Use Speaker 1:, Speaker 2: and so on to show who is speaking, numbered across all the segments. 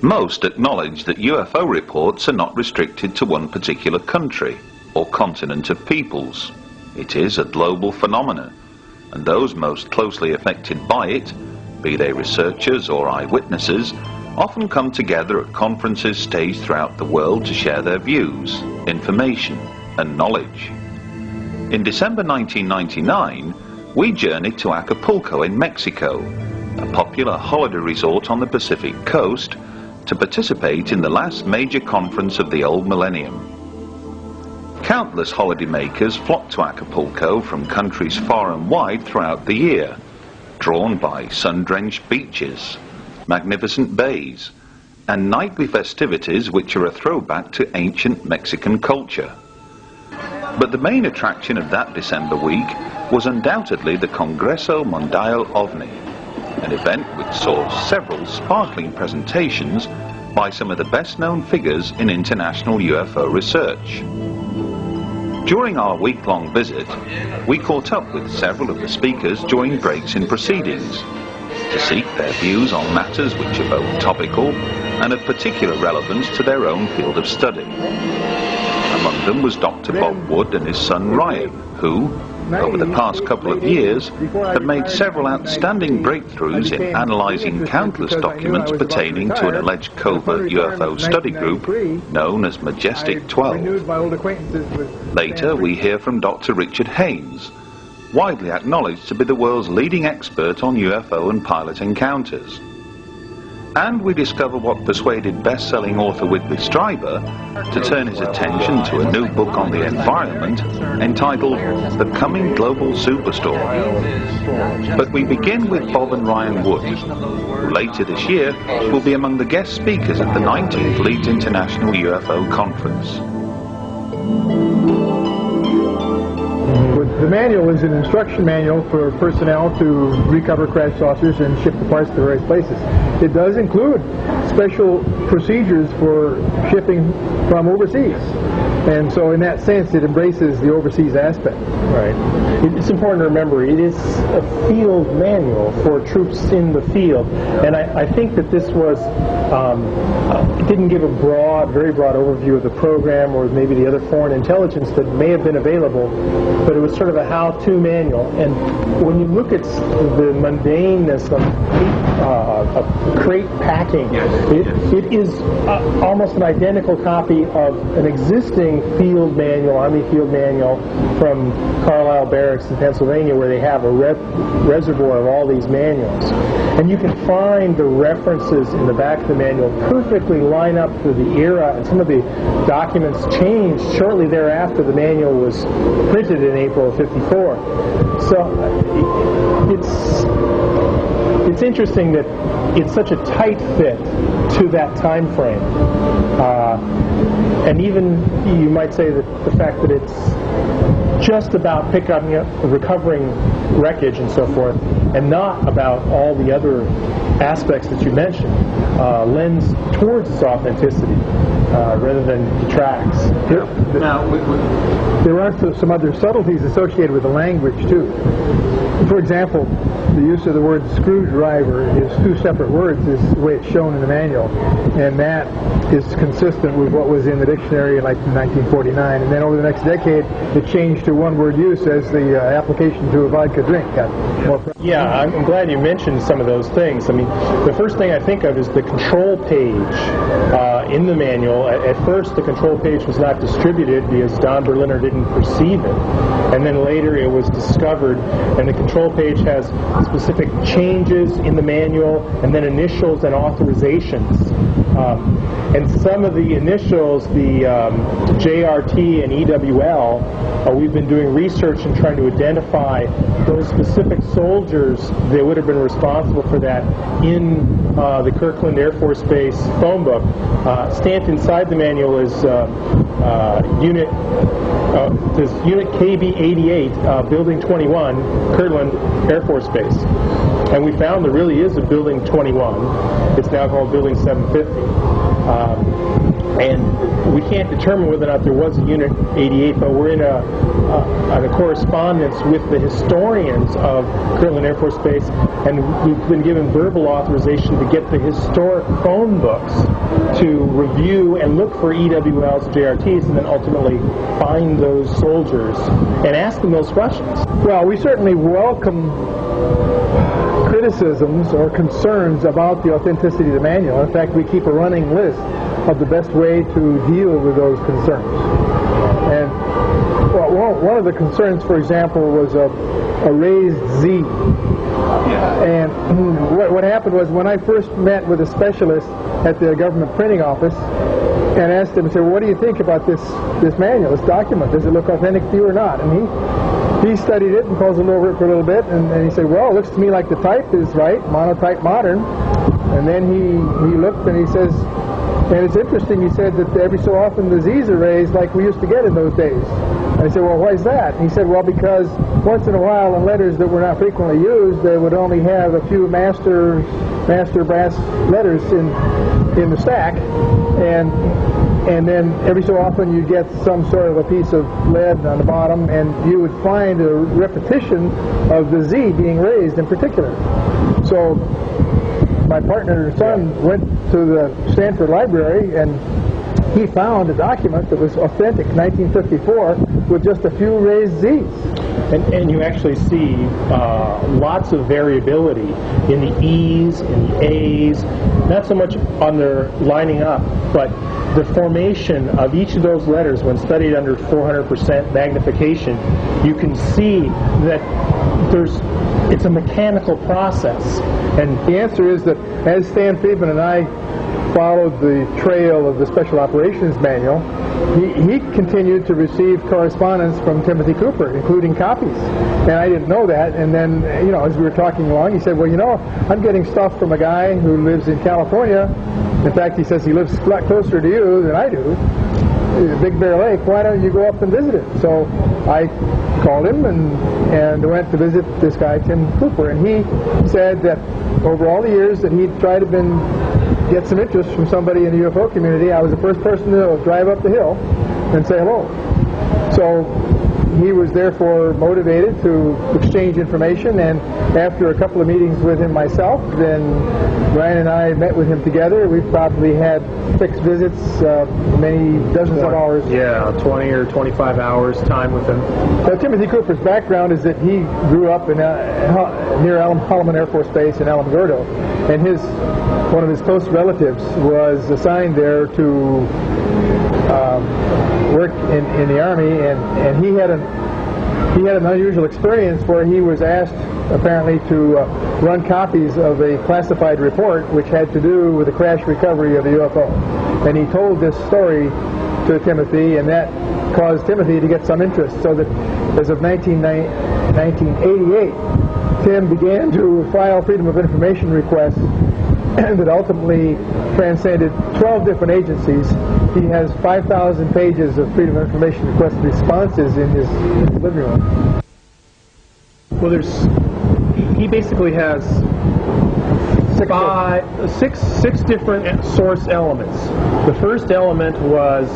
Speaker 1: Most acknowledge that UFO reports are not restricted to one particular country or continent of peoples. It is a global phenomenon, and those most closely affected by it, be they researchers or eyewitnesses, often come together at conferences staged throughout the world to share their views, information and knowledge. In December 1999, we journeyed to Acapulco in Mexico, a popular holiday resort on the Pacific coast, to participate in the last major conference of the old millennium. Countless holidaymakers flock to Acapulco from countries far and wide throughout the year, drawn by sun-drenched beaches, magnificent bays, and nightly festivities which are a throwback to ancient Mexican culture. But the main attraction of that December week was undoubtedly the Congreso Mundial OVNI, an event which saw several sparkling presentations by some of the best-known figures in international UFO research. During our week-long visit, we caught up with several of the speakers during breaks in proceedings to seek their views on matters which are both topical and of particular relevance to their own field of study. Among them was Dr. Bob Wood and his son Ryan, who, over the past couple of years, have made several outstanding breakthroughs in analysing countless documents pertaining to an alleged covert UFO study group known as Majestic 12. Later, we hear from Dr. Richard Haynes, widely acknowledged to be the world's leading expert on UFO and pilot encounters. And we discover what persuaded best-selling author Whitley Strieber to turn his attention to a new book on the environment entitled The Coming Global Superstorm. But we begin with Bob and Ryan Wood, who later this year will be among the guest speakers at the 19th Leeds International UFO Conference.
Speaker 2: The manual is an instruction manual for personnel to recover crash saucers and ship the parts to various places. It does include special procedures for shipping from overseas. And so in that sense, it embraces the overseas aspect.
Speaker 3: Right. It's important to remember it is a field manual for troops in the field. And I think that this was, it didn't give a very broad overview of the program or maybe the other foreign intelligence that may have been available, but it was sort of a how-to manual. And when you look at the mundaneness of crate packing, it is almost an identical copy of an existing field manual, Army field manual from Carlisle Barracks in Pennsylvania, where they have a reservoir of all these manuals. And you can find the references in the back of the manual perfectly line up for the era, and some of the documents changed shortly thereafter the manual was printed in April of '54. So it's interesting that it's such a tight fit to that time frame. And even, you might say that the fact that it's just about picking up, recovering wreckage and so forth, and not about all the other aspects that you mentioned, lends towards its authenticity rather than detracts.
Speaker 2: There are some other subtleties associated with the language, too. For example, the use of the word screwdriver is two separate words, is the way it's shown in the manual, and that is consistent with what was in the dictionary like in 1949. And then over the next decade, it changed to one-word use as the application to a vodka drink got more.
Speaker 3: Yeah, I'm glad you mentioned some of those things. I mean, the first thing I think of is the control page in the manual. At first, the control page was not distributed because Don Berliner didn't perceive it, and then later it was discovered, and the control page has specific changes in the manual, and then initials and authorizations. And some of the initials, the JRT and EWL, we've been doing research and trying to identify those specific soldiers that would have been responsible for that in the Kirkland Air Force Base phone book. Stamped inside the manual is Unit KB-88, Building 21, Kirtland Air Force Base. And we found there really is a Building 21. It's now called Building 750. And we can't determine whether or not there was a Unit 88, but we're in a correspondence with the historian historians of Kirtland Air Force Base, and we've been given verbal authorization to get the historic phone books to review and look for EWLs and JRTs, and then ultimately find those soldiers and ask them those questions.
Speaker 2: Well, we certainly welcome criticisms or concerns about the authenticity of the manual. In fact, we keep a running list of the best way to deal with those concerns. And well, one of the concerns, for example, was a raised Z. And what happened was, when I first met with a specialist at the government printing office and asked him, I said, well, what do you think about this manual, this document? Does it look authentic to you or not? And he studied it and puzzled over it for a little bit, and he said, well, it looks to me like the type is right, monotype modern. And then he looked and he says, and it's interesting, he said that every so often the Z's are raised like we used to get in those days. And I said, well, why is that? And he said, well, because once in a while in letters that were not frequently used, they would only have a few master brass letters in the stack, and then every so often you get some sort of a piece of lead on the bottom, and you would find a repetition of the Z being raised in particular. So my partner's son went to the Stanford Library, and he found a document that was authentic, 1954, with just a few raised Z's.
Speaker 3: And you actually see lots of variability in the E's, in the A's, not so much on their lining up, but the formation of each of those letters when studied under 400% magnification. You can see that it's a mechanical process.
Speaker 2: And the answer is that as Stan Friedman and I followed the trail of the Special Operations Manual, he continued to receive correspondence from Timothy Cooper, including copies. And I didn't know that. And then, as we were talking along, he said, well, I'm getting stuff from a guy who lives in California. In fact, he says he lives a lot closer to you than I do, Big Bear Lake. Why don't you go up and visit it? So I called him and went to visit this guy, Tim Cooper. And he said that over all the years that he'd tried to get some interest from somebody in the UFO community, I was the first person to drive up the hill and say hello. So he was therefore motivated to exchange information, and after a couple of meetings with him myself, then Brian and I met with him together. We've probably had 6 visits, many dozens of hours.
Speaker 3: Yeah, 20 or 25 hours time with him.
Speaker 2: So Timothy Cooper's background is that he grew up in near Holloman Air Force Base in Alamogordo, and one of his close relatives was assigned there to work in the Army, and he had an unusual experience where he was asked apparently to run copies of a classified report which had to do with the crash recovery of a UFO. And he told this story to Timothy, and that caused Timothy to get some interest, so that as of 1988, Tim began to file Freedom of Information requests that ultimately transcended 12 different agencies. He has 5,000 pages of Freedom of Information request responses in his living room.
Speaker 3: Well, he basically has six different source elements. The first element was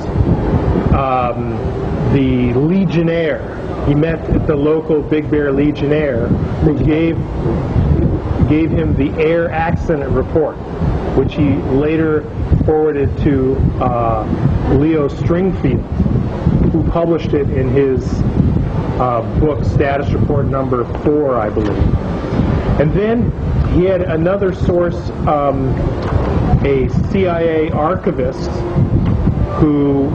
Speaker 3: the Legionnaire. He met at the local Big Bear Legionnaire, who gave him the air accident report, which he later forwarded to Leo Stringfield, who published it in his book Status Report number 4, I believe. And then he had another source, a CIA archivist, who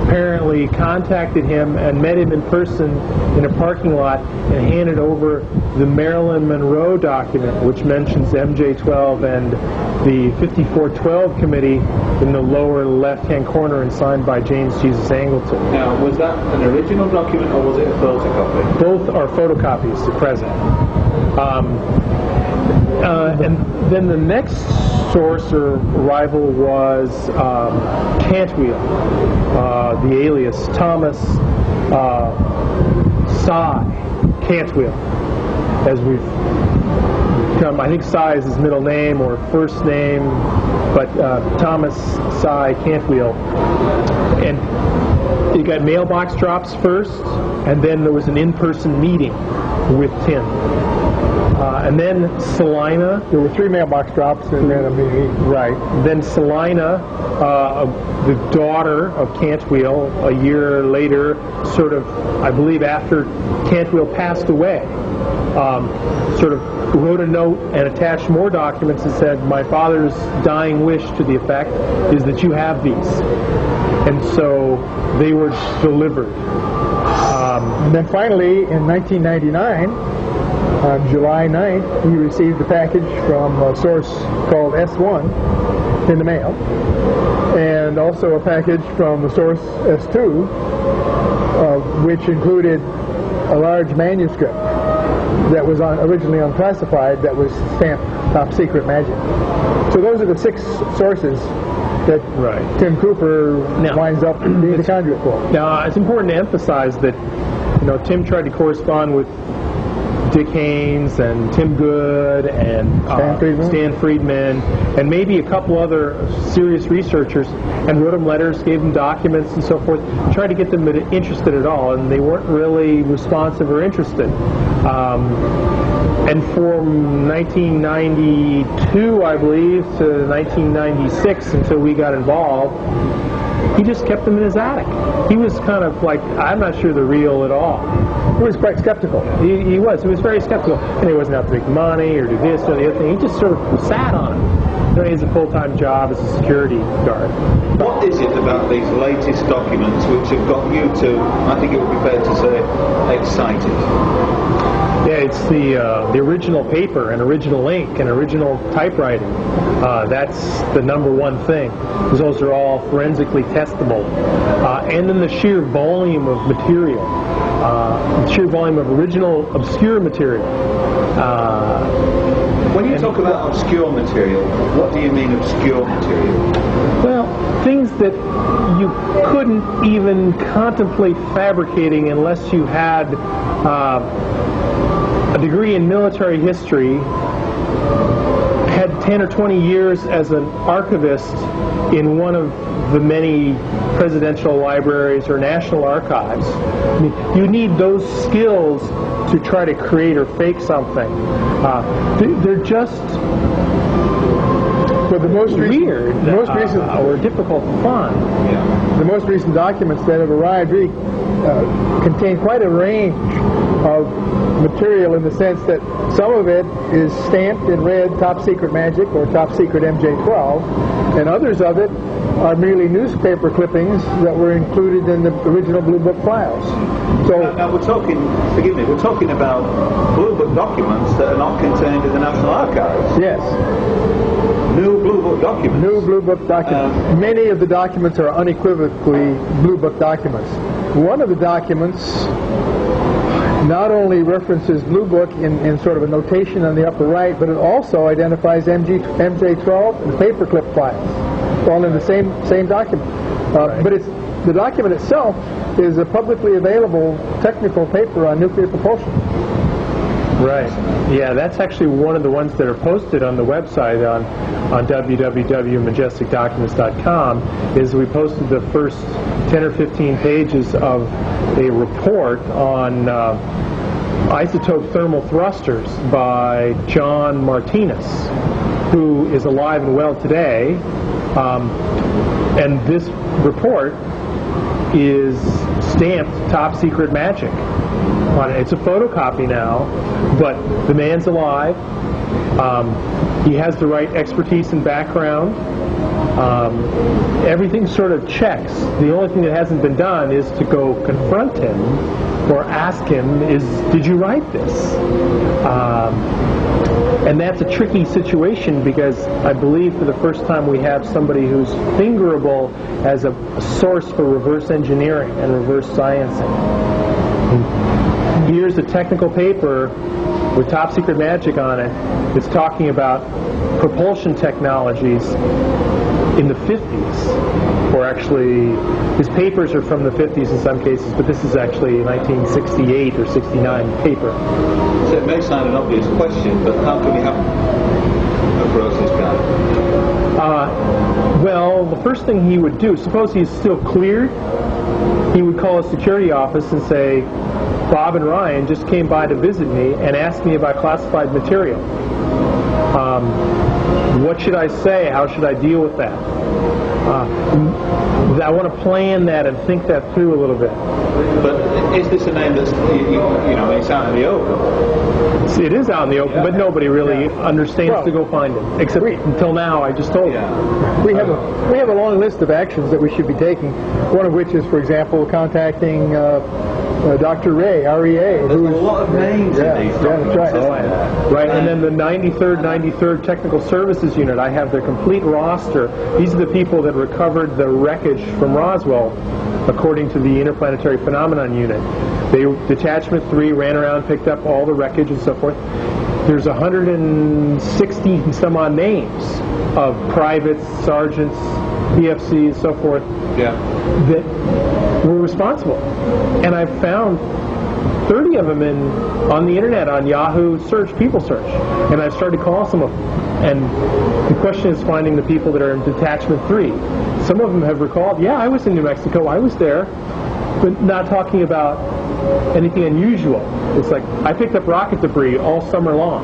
Speaker 3: apparently contacted him and met him in person in a parking lot and handed over the Marilyn Monroe document, which mentions MJ-12 and the 5412 committee in the lower left-hand corner and signed by James Jesus Angleton.
Speaker 1: Now, was that an original document or was it a photocopy?
Speaker 3: Both are photocopies at present. And then the next source or rival was Cantwheel, the alias Thomas Cy Cantwheel, as we've I think Cy is his middle name or first name, but Thomas Cy Cantwell. And you got mailbox drops first, and then there was an in-person meeting with Tim. And then Salina.
Speaker 2: There were 3 mailbox drops and then a meeting.
Speaker 3: Right. Then Salina, the daughter of Cantwell, a year later, sort of, I believe after Cantwell passed away, sort of wrote a note and attached more documents and said, my father's dying wish to the effect is that you have these. And so they were delivered.
Speaker 2: And then finally, in 1999, on July 9th, he received a package from a source called S1 in the mail, and also a package from the source S2, which included a large manuscript that was originally unclassified, that was stamped Top Secret Magic. So those are the 6 sources that Tim Cooper winds up being the conduit for.
Speaker 3: Now, it's important to emphasize that, Tim tried to correspond with Dick Haynes and Tim Good and Stan Friedman and maybe a couple other serious researchers, and wrote them letters, gave them documents and so forth, tried to get them interested at all, and they weren't really responsive or interested. And from 1992, I believe, to 1996, until we got involved, he just kept them in his attic. He was kind of like, I'm not sure they're real at all.
Speaker 2: He was quite skeptical.
Speaker 3: He was very skeptical. And he wasn't out to make money or do this or the other thing. He just sort of sat on it. He has a full-time job as a security guard.
Speaker 1: What is it about these latest documents which have got you to, I think it would be fair to say, excited?
Speaker 3: Yeah, it's the original paper and original ink and original typewriting. That's the number one thing, because those are all forensically testable. And then the sheer volume of material, the sheer volume of original obscure material.
Speaker 1: When you talk about obscure material, what do you mean obscure material?
Speaker 3: Well, things that you couldn't even contemplate fabricating unless you had a degree in military history, had 10 or 20 years as an archivist in one of the many presidential libraries or national archives. I mean, you need those skills to try to create or fake something. They're just
Speaker 2: the most
Speaker 3: weird
Speaker 2: recent
Speaker 3: or difficult to find.
Speaker 1: Yeah.
Speaker 2: The most recent documents that have arrived really contain quite a range of material, in the sense that some of it is stamped in red Top Secret Magic or Top Secret MJ12, and others of it are merely newspaper clippings that were included in the original Blue Book files. So
Speaker 1: now we're talking, forgive me, we're talking about Blue Book documents that are not contained in the National Archives.
Speaker 2: Yes.
Speaker 1: New Blue Book documents.
Speaker 2: New Blue Book documents. Many of the documents are unequivocally Blue Book documents. One of the documents not only references Blue Book in sort of a notation on the upper right, but it also identifies MJ12 and paperclip files, all in the same document. But the document itself is a publicly available technical paper on nuclear propulsion.
Speaker 3: Right. Yeah, that's actually one of the ones that are posted on the website on www.majesticdocuments.com. Is we posted the first 10 or 15 pages of a report on isotope thermal thrusters by John Martinez, who is alive and well today. And this report is stamped Top Secret Magic on it. It's a photocopy now, but the man's alive. He has the right expertise and background. Everything sort of checks. The only thing that hasn't been done is to go confront him or ask him, did you write this? And that's a tricky situation, because I believe for the first time we have somebody who's fingerable as a source for reverse engineering and reverse sciencing. Here's a technical paper with Top Secret Magic on it. It's talking about propulsion technologies in the 50s, or actually his papers are from the 50s in some cases, but this is actually a 1968 or 69 paper.
Speaker 1: So it may sound an obvious question, but how can we have a process guy?
Speaker 3: Well, the first thing he would do, suppose he's still cleared, he would call a security office and say, Bob and Ryan just came by to visit me and asked me about classified material. What should I say? How should I deal with that? I want to plan that and think that through a little bit.
Speaker 1: But is this a name that's, you know, it's out in the open?
Speaker 3: It is out in the open, but nobody really understands to go find it. Except until now, I just told you.
Speaker 2: We have a long list of actions that we should be taking. One of which is, for example, contacting Dr. Ray, REA.
Speaker 1: There's a lot of names in these documents.
Speaker 2: That's right.
Speaker 3: Right, and then the 93rd Technical Services Unit, I have their complete roster. These are the people that recovered the wreckage from Roswell, according to the Interplanetary Phenomenon Unit. Detachment 3 ran around, picked up all the wreckage and so forth. There's 160 some odd names of privates, sergeants, PFCs, so forth, that were responsible. And I've found 30 of them on the internet, on Yahoo search, people search. And I've started calling some of them. And the question is finding the people that are in Detachment 3. Some of them have recalled, yeah, I was in New Mexico, I was there, but not talking about anything unusual. It's like, I picked up rocket debris all summer long.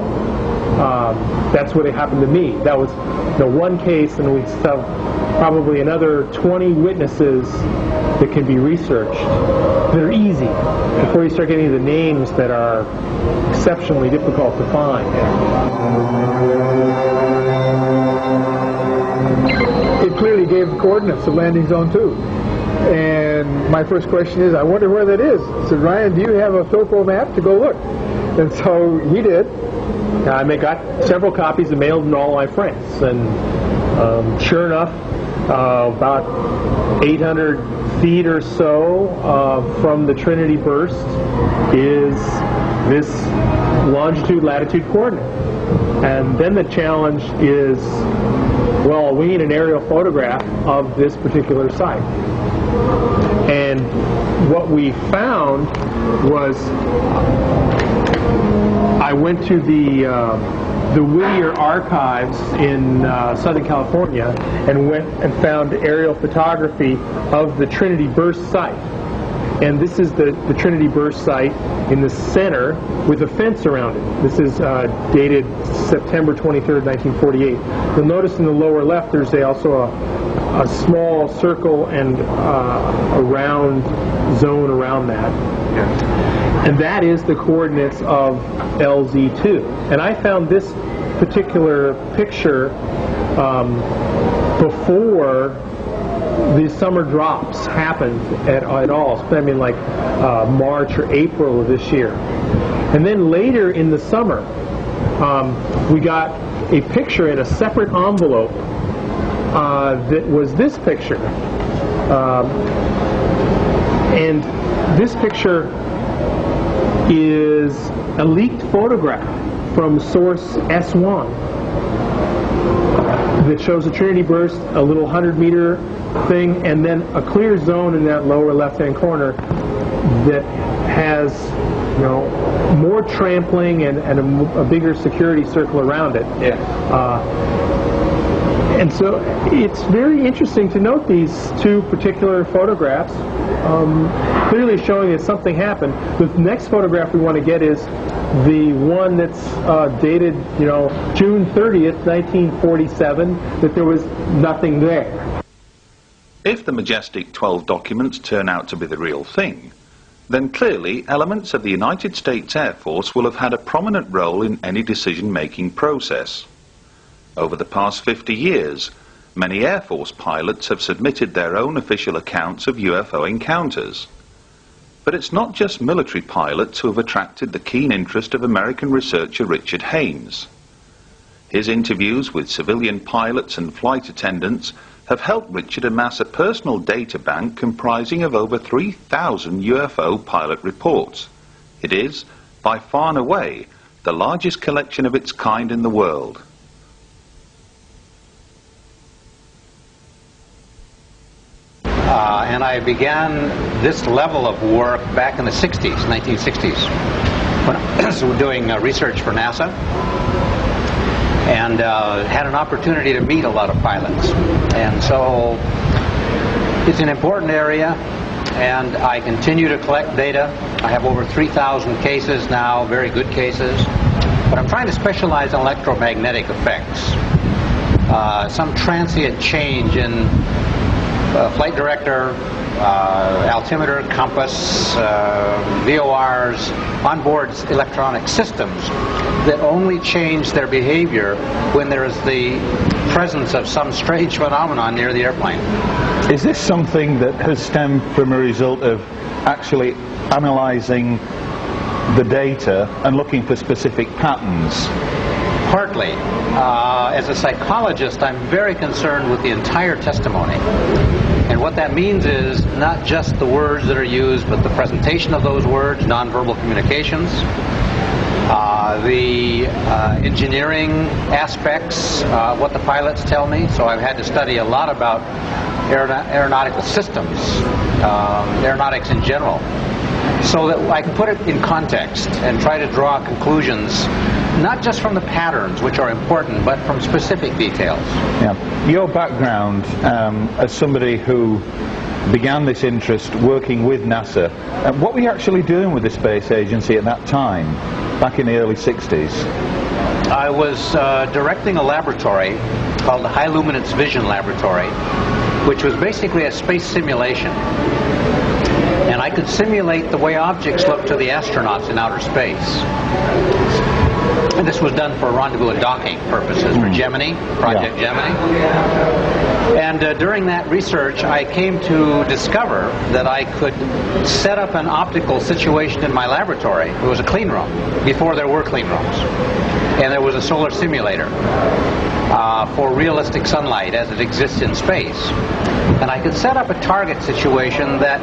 Speaker 3: That's what happened to me. That was the one case, and we have probably another 20 witnesses that can be researched that are easy before you start getting the names that are exceptionally difficult to find.
Speaker 2: It clearly gave the coordinates of landing zone 2. And my first question is, I wonder where that is. I said, Ryan, do you have a topo map to go look? And so he did.
Speaker 3: I got several copies and mailed them to all my friends. And sure enough, about 800 feet or so from the Trinity burst is this longitude-latitude coordinate. And then the challenge is, well, we need an aerial photograph of this particular site. And what we found was, I went to the Whittier Archives in Southern California and went and found aerial photography of the Trinity burst site. And this is the Trinity burst site in the center with a fence around it. This is dated September 23rd, 1948. You'll notice in the lower left there's also a small circle and a round zone around that. And that is the coordinates of LZ2. And I found this particular picture before the summer drops happened at all. I mean, like March or April of this year. And then later in the summer, we got a picture in a separate envelope that was this picture. And this picture is a leaked photograph from source S1 that shows a Trinity burst, a little 100-meter thing, and then a clear zone in that lower left-hand corner that has, you know, more trampling and a bigger security circle around it. And so it's very interesting to note these two particular photographs, clearly showing that something happened. The next photograph we want to get is the one that's dated, you know, June 30th, 1947, that there was nothing there.
Speaker 1: If the Majestic 12 documents turn out to be the real thing, then clearly elements of the United States Air Force will have had a prominent role in any decision-making process. Over the past 50 years, many Air Force pilots have submitted their own official accounts of UFO encounters. But it's not just military pilots who have attracted the keen interest of American researcher Richard Haynes. His interviews with civilian pilots and flight attendants have helped Richard amass a personal data bank comprising of over 3,000 UFO pilot reports. It is, by far and away, the largest collection of its kind in the world.
Speaker 4: And I began this level of work back in the 60s, 1960s, when I was doing research for NASA, and had an opportunity to meet a lot of pilots. And so it's an important area, and I continue to collect data. I have over 3,000 cases now, very good cases, but I'm trying to specialize in electromagnetic effects. Some transient change in flight director, altimeter, compass, VORs, onboard electronic systems that only change their behavior when there is the presence of some strange phenomenon near the airplane.
Speaker 1: Is this something that has stemmed from a result of actually analyzing the data and looking for specific patterns?
Speaker 4: Partly. As a psychologist, I'm very concerned with the entire testimony. And what that means is not just the words that are used, but the presentation of those words, nonverbal communications, the engineering aspects, what the pilots tell me. So I've had to study a lot about aeronautical systems, aeronautics in general, so that I can put it in context and try to draw conclusions, not just from the patterns, which are important, but from specific details.
Speaker 1: Yeah. Your background as somebody who began this interest working with NASA, what were you actually doing with the space agency at that time, back in the early 60s?
Speaker 4: I was directing a laboratory called the High Luminance Vision Laboratory, which was basically a space simulation. And I could simulate the way objects look to the astronauts in outer space. And this was done for rendezvous and docking purposes for Gemini, Project Gemini. And during that research, I came to discover that I could set up an optical situation in my laboratory. It was a clean room, before there were clean rooms. And there was a solar simulator for realistic sunlight as it exists in space. And I could set up a target situation that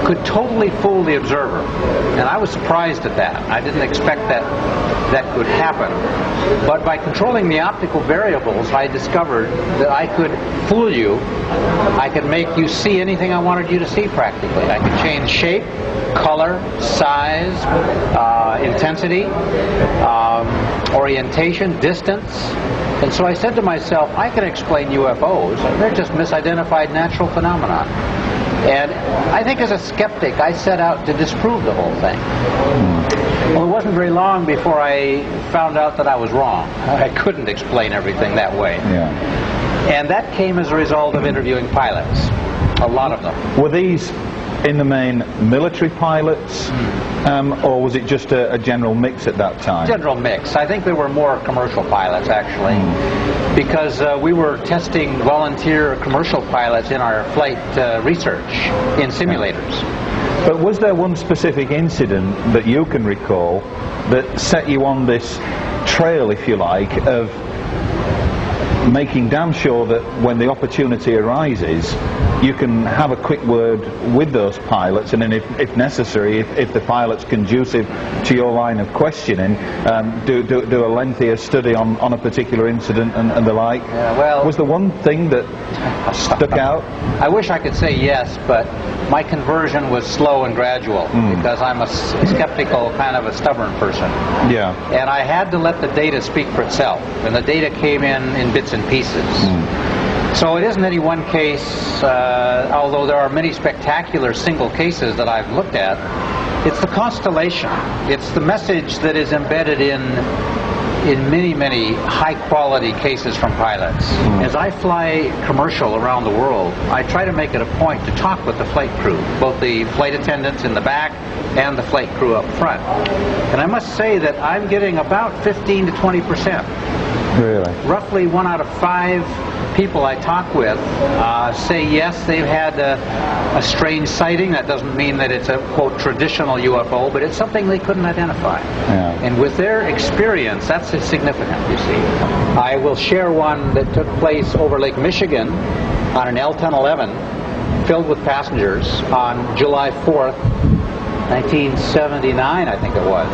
Speaker 4: could totally fool the observer. And I was surprised at that. I didn't expect that could happen. But by controlling the optical variables, I discovered that I could fool you. I could make you see anything I wanted you to see practically. I could change shape, color, size, intensity, orientation, distance. And so I said to myself, I can explain UFOs. They're just misidentified natural phenomena. And I think as a skeptic, I set out to disprove the whole thing. Well, it wasn't very long before I found out that I was wrong. I couldn't explain everything that way.
Speaker 1: Yeah.
Speaker 4: And that came as a result of interviewing pilots, a lot of them.
Speaker 1: Were these, in the main, military pilots, or was it just a general mix at that time?
Speaker 4: General mix. I think there were more commercial pilots, actually, because we were testing volunteer commercial pilots in our flight research in simulators.
Speaker 1: But was there one specific incident that you can recall that set you on this trail, if you like, of making damn sure that when the opportunity arises, you can have a quick word with those pilots, and then if necessary, if the pilot's conducive to your line of questioning, do a lengthier study on a particular incident and the like?
Speaker 4: Yeah, well,
Speaker 1: was there one thing that stuck out?
Speaker 4: I wish I could say yes, but my conversion was slow and gradual, because I'm a skeptical, kind of a stubborn person.
Speaker 1: Yeah.
Speaker 4: And I had to let the data speak for itself, and the data came in bits and pieces. So it isn't any one case, although there are many spectacular single cases that I've looked at. It's the constellation. It's the message that is embedded in many, many high-quality cases from pilots. As I fly commercial around the world, I try to make it a point to talk with the flight crew, both the flight attendants in the back and the flight crew up front. And I must say that I'm getting about 15 to 20%.
Speaker 1: Really?
Speaker 4: Roughly 1 out of 5 people I talk with say yes, they've had a strange sighting. That doesn't mean that it's a, quote, traditional UFO, but it's something they couldn't identify.
Speaker 1: Yeah.
Speaker 4: And with their experience, that's significant, you see. I will share one that took place over Lake Michigan on an L-1011 filled with passengers on July 4th, 1979, I think it was.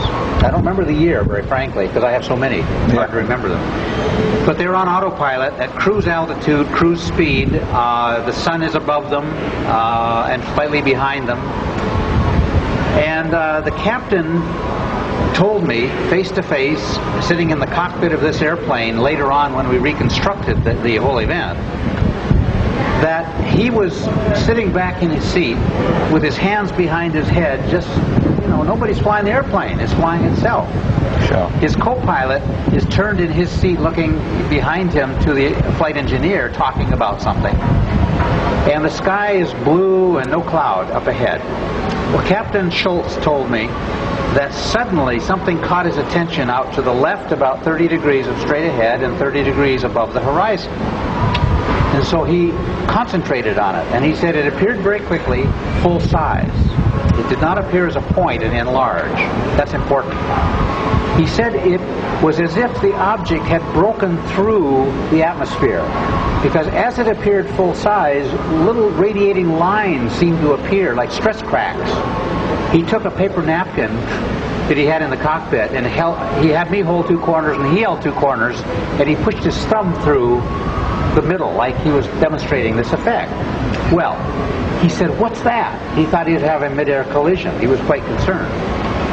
Speaker 4: I don't remember the year, very frankly, because I have so many. It's hard to remember them. But they were on autopilot at cruise altitude, cruise speed. The sun is above them and slightly behind them. And the captain told me, face to face, sitting in the cockpit of this airplane later on when we reconstructed the whole event, that he was sitting back in his seat with his hands behind his head, just, you know, nobody's flying the airplane, it's flying itself.
Speaker 1: Sure.
Speaker 4: His co-pilot is turned in his seat looking behind him to the flight engineer talking about something. And the sky is blue and no cloud up ahead. Well, Captain Schultz told me that suddenly something caught his attention out to the left about 30 degrees of straight ahead and 30 degrees above the horizon. And so he concentrated on it, and he said it appeared very quickly full size. It did not appear as a point and enlarge. That's important. He said it was as if the object had broken through the atmosphere, because as it appeared full size, little radiating lines seemed to appear like stress cracks. He took a paper napkin that he had in the cockpit, and he had me hold two corners and he held two corners, and he pushed his thumb through the middle like he was demonstrating this effect. Well, he said, "What's that?" He thought he'd have a mid-air collision. He was quite concerned.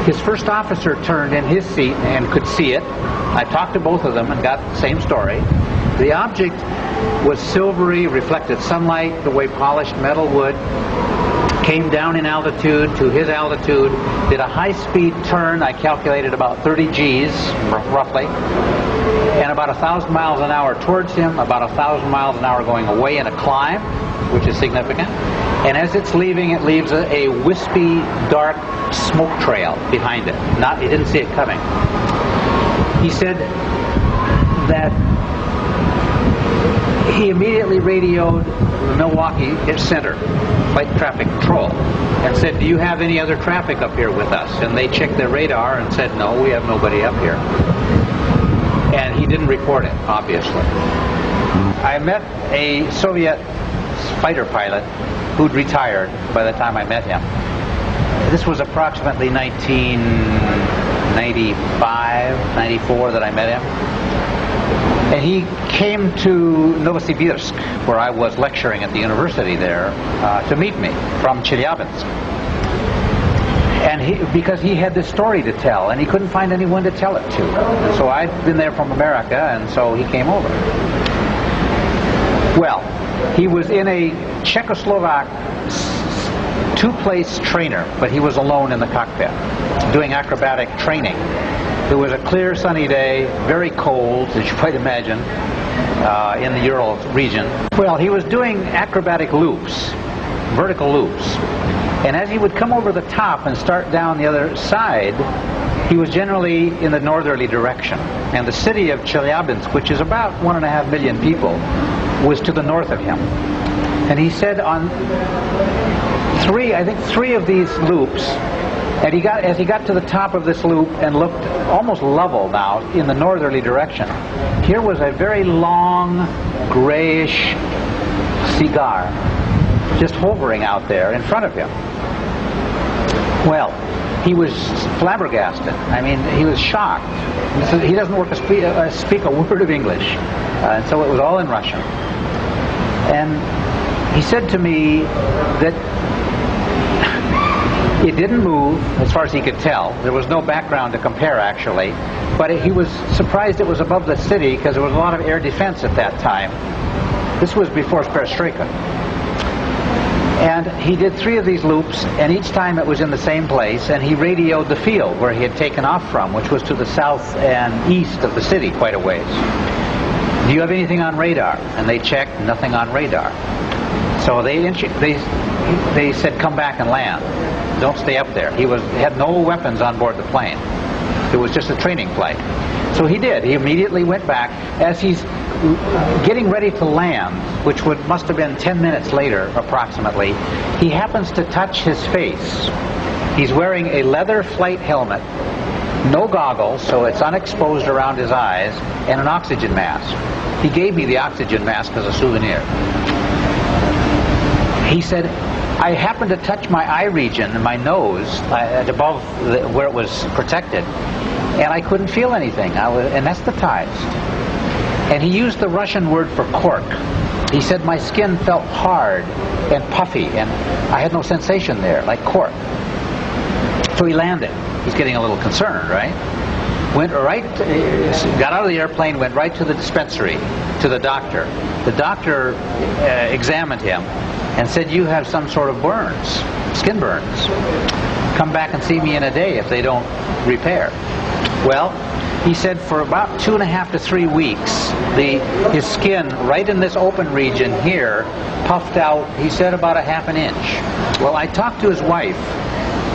Speaker 4: His first officer turned in his seat and could see it. I talked to both of them and got the same story. The object was silvery, reflected sunlight the way polished metal would, came down in altitude to his altitude, did a high-speed turn, I calculated about 30 Gs, roughly, and about 1,000 miles an hour towards him, about 1,000 miles an hour going away in a climb, which is significant. And as it's leaving, it leaves a wispy, dark smoke trail behind it. He didn't see it coming. He said that he immediately radioed the Milwaukee center, flight traffic control, and said, "Do you have any other traffic up here with us?" And they checked their radar and said, "No, we have nobody up here." And he didn't report it, obviously. I met a Soviet fighter pilot who'd retired by the time I met him. This was approximately 1995, 94 that I met him. And he came to Novosibirsk, where I was lecturing at the university there, to meet me from Chelyabinsk. And because he had this story to tell, and he couldn't find anyone to tell it to. So I'd been there from America, and so he came over. Well, he was in a Czechoslovak two-place trainer, but he was alone in the cockpit, doing acrobatic training. It was a clear, sunny day, very cold, as you might imagine, in the Ural region. Well, he was doing acrobatic loops, vertical loops. And as he would come over the top and start down the other side, he was generally in the northerly direction. And the city of Chelyabinsk, which is about 1.5 million people, was to the north of him. And he said on three of these loops, and as he got to the top of this loop and looked almost level now in the northerly direction, here was a very long, grayish cigar just hovering out there in front of him. Well, he was flabbergasted. I mean, he was shocked. He doesn't speak a word of English, and so it was all in Russian. And he said to me that it didn't move, as far as he could tell. There was no background to compare, actually. But he was surprised it was above the city, because there was a lot of air defense at that time. This was before Perestroika. And he did 3 of these loops, and each time it was in the same place, and he radioed the field where he had taken off from, which was to the south and east of the city, quite a ways. "Do you have anything on radar?" And they checked, nothing on radar. So they said, "Come back and land. Don't stay up there." He had no weapons on board the plane. It was just a training flight. So he did. He immediately went back. As he's getting ready to land, which must have been 10 minutes later, approximately, he happens to touch his face. He's wearing a leather flight helmet, no goggles, so it's unexposed around his eyes, and an oxygen mask. He gave me the oxygen mask as a souvenir. He said, I happened to touch my eye region, my nose, above where it was protected, and I couldn't feel anything. I was anesthetized. And he used the Russian word for cork. He said my skin felt hard and puffy, and I had no sensation there, like cork. So he landed. He's getting a little concerned, right? Got out of the airplane, went right to the dispensary, to the doctor. The doctor examined him and said, "You have some sort of burns, skin burns. Come back and see me in a day if they don't repair." Well, he said for about 2.5 to 3 weeks, his skin right in this open region here puffed out, he said, about 1/2 inch. Well, I talked to his wife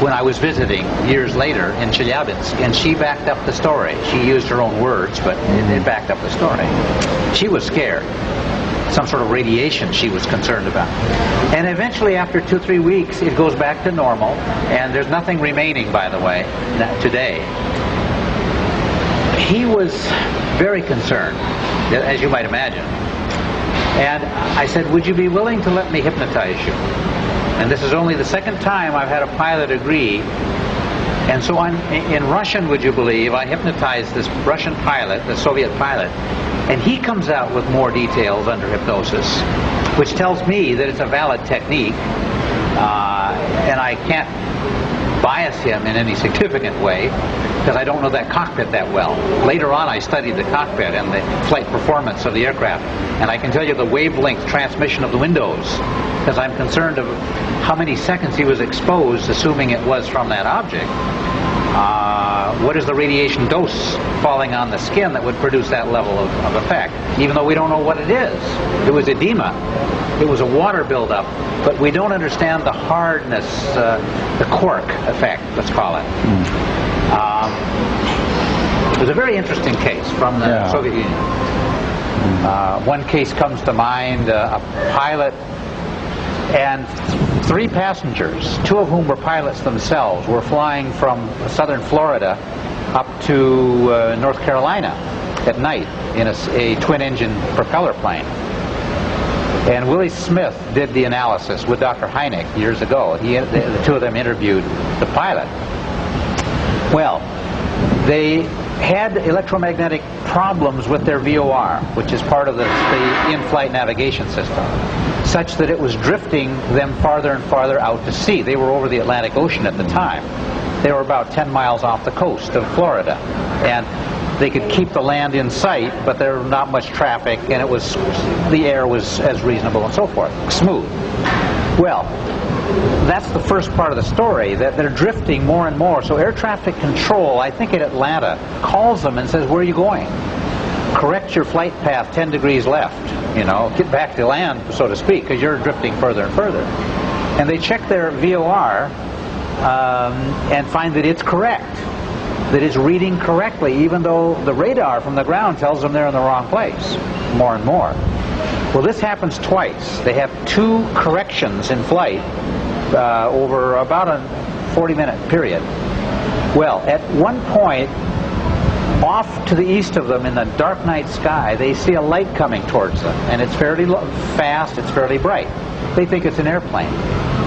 Speaker 4: when I was visiting years later in Chelyabinsk, and she backed up the story. She used her own words, but it backed up the story. She was scared. Some sort of radiation she was concerned about. And eventually, after 2-3 weeks, it goes back to normal, and there's nothing remaining, by the way, today. He was very concerned, as you might imagine. And I said, "Would you be willing to let me hypnotize you?" And this is only the second time I've had a pilot agree. And so in Russian, would you believe, I hypnotized this Russian pilot, the Soviet pilot, and he comes out with more details under hypnosis, which tells me that it's a valid technique, and I can't bias him in any significant way because I don't know that cockpit that well. Later on, I studied the cockpit and the flight performance of the aircraft, and I can tell you the wavelength transmission of the windows, because I'm concerned of how many seconds he was exposed, assuming it was from that object. What is the radiation dose falling on the skin that would produce that level of effect, even though we don't know what it is. It was edema. It was a water buildup, but we don't understand the hardness, the cork effect, let's call it. It was a very interesting case from the Soviet Union. One case comes to mind, a pilot and 3 passengers, 2 of whom were pilots themselves, were flying from southern Florida up to North Carolina at night in a twin-engine propeller plane. And Willie Smith did the analysis with Dr. Hynek years ago. The 2 of them interviewed the pilot. Well, they had electromagnetic problems with their VOR, which is part of the in-flight navigation system, such that it was drifting them farther and farther out to sea. They were over the Atlantic Ocean at the time. They were about 10 miles off the coast of Florida, and they could keep the land in sight, but there was not much traffic, and the air was as reasonable and so forth, smooth. Well, that's the first part of the story, that they're drifting more and more. So air traffic control, I think in Atlanta, calls them and says, "Where are you going? Correct your flight path 10 degrees left, get back to land, so to speak, because you're drifting further and further." And they check their VOR and find that it's correct, that it's reading correctly, even though the radar from the ground tells them they're in the wrong place, more and more. Well, this happens twice. They have 2 corrections in flight over about a 40-minute period. Well, at one point, off to the east of them in the dark night sky, they see a light coming towards them, and it's fairly fast, it's fairly bright. They think it's an airplane.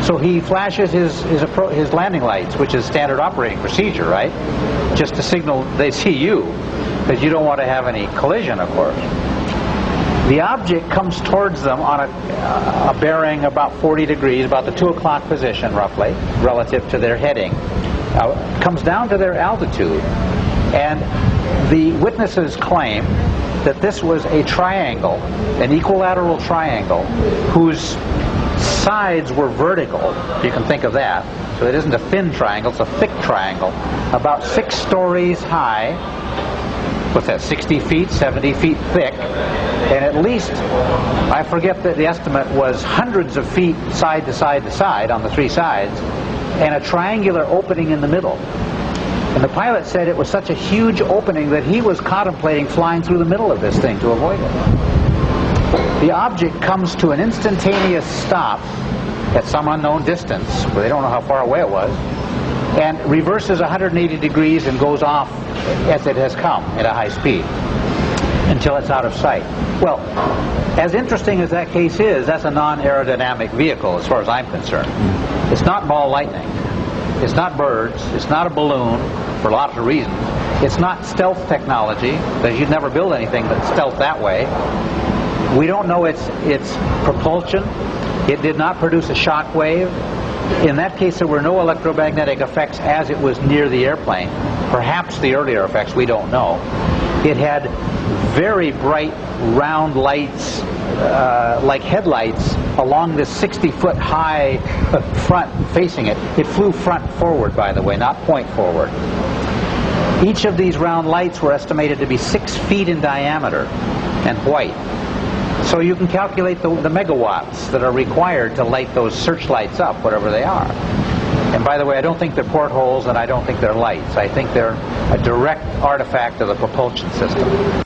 Speaker 4: So he flashes his landing lights, which is standard operating procedure, right? Just to signal they see you, because you don't want to have any collision, of course. The object comes towards them on a bearing about 40 degrees, about the 2 o'clock position, roughly, relative to their heading. Comes down to their altitude, and the witnesses claim that this was a triangle, an equilateral triangle, whose sides were vertical. You can think of that. So it isn't a thin triangle, it's a thick triangle, about 6 stories high. What's that, 60 feet, 70 feet thick, and at least, I forget that the estimate was hundreds of feet side to side to side on the 3 sides, and a triangular opening in the middle. And the pilot said it was such a huge opening that he was contemplating flying through the middle of this thing to avoid it. The object comes to an instantaneous stop at some unknown distance, where they don't know how far away it was, and reverses 180 degrees and goes off as it has come at a high speed. until it's out of sight. Well, as interesting as that case is, that's a non-aerodynamic vehicle as far as I'm concerned. It's not ball lightning. It's not birds. It's not a balloon for lots of reasons. It's not stealth technology, because you'd never build anything that's stealth that way. We don't know its propulsion. It did not produce a shock wave. In that case, there were no electromagnetic effects as it was near the airplane. Perhaps the earlier effects, we don't know. It had very bright round lights, like headlights, along this 60-foot high front facing it. It flew front forward, by the way, not point forward. Each of these round lights were estimated to be 6 feet in diameter and white. So you can calculate the megawatts that are required to light those searchlights up, whatever they are. And by the way, I don't think they're portholes, and I don't think they're lights. I think they're a direct artifact of the propulsion system.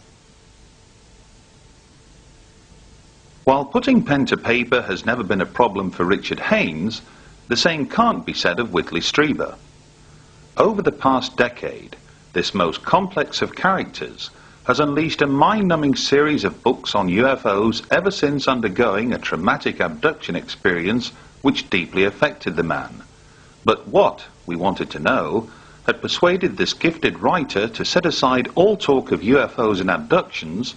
Speaker 1: While putting pen to paper has never been a problem for Richard Haynes, the same can't be said of Whitley Strieber. Over the past decade, this most complex of characters has unleashed a mind-numbing series of books on UFOs ever since undergoing a traumatic abduction experience which deeply affected the man. But what, we wanted to know, had persuaded this gifted writer to set aside all talk of UFOs and abductions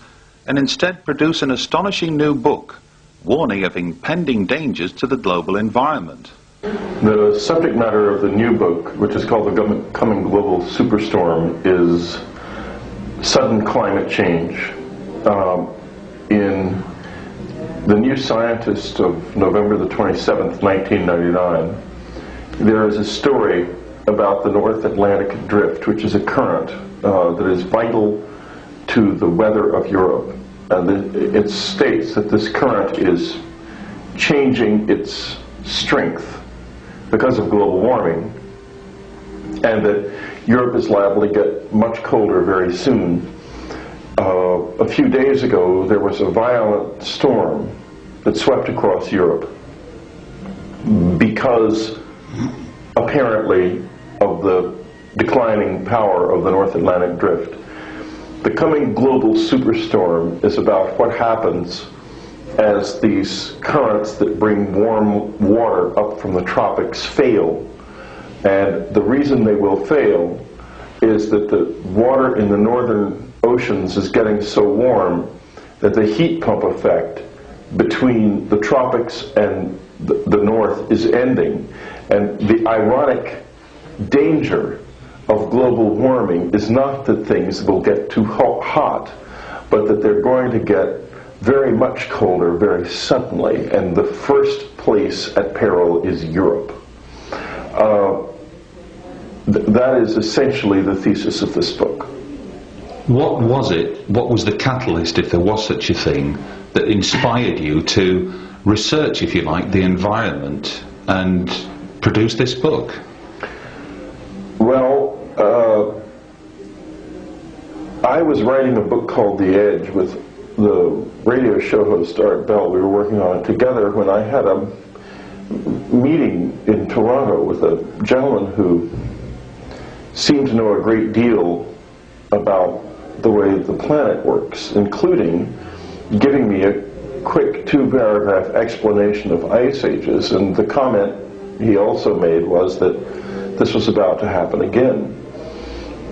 Speaker 1: and instead produce an astonishing new book, warning of impending dangers to the global environment.
Speaker 5: The subject matter of the new book, which is called The Coming Global Superstorm, is sudden climate change. In the New Scientist of November the 27th, 1999, there is a story about the North Atlantic Drift, which is a current that is vital to the weather of Europe. And it states that this current is changing its strength because of global warming, and that Europe is liable to get much colder very soon. A few days ago, there was a violent storm that swept across Europe because, apparently, of the declining power of the North Atlantic Drift. The coming global superstorm is about what happens as these currents that bring warm water up from the tropics fail. And the reason they will fail is that the water in the northern oceans is getting so warm that the heat pump effect between the tropics and the north is ending. And the ironic danger of global warming is not that things will get too hot, but that they're going to get very much colder very suddenly, and the first place at peril is Europe. That is essentially the thesis of this book.
Speaker 1: What was it, what was the catalyst, if there was such a thing, that inspired you to research, if you like, the environment and produce this book?
Speaker 5: Well, I was writing a book called The Edge with the radio show host Art Bell. We were working on it together when I had a meeting in Toronto with a gentleman who seemed to know a great deal about the way the planet works, including giving me a quick 2-paragraph explanation of ice ages. And the comment he also made was that this was about to happen again.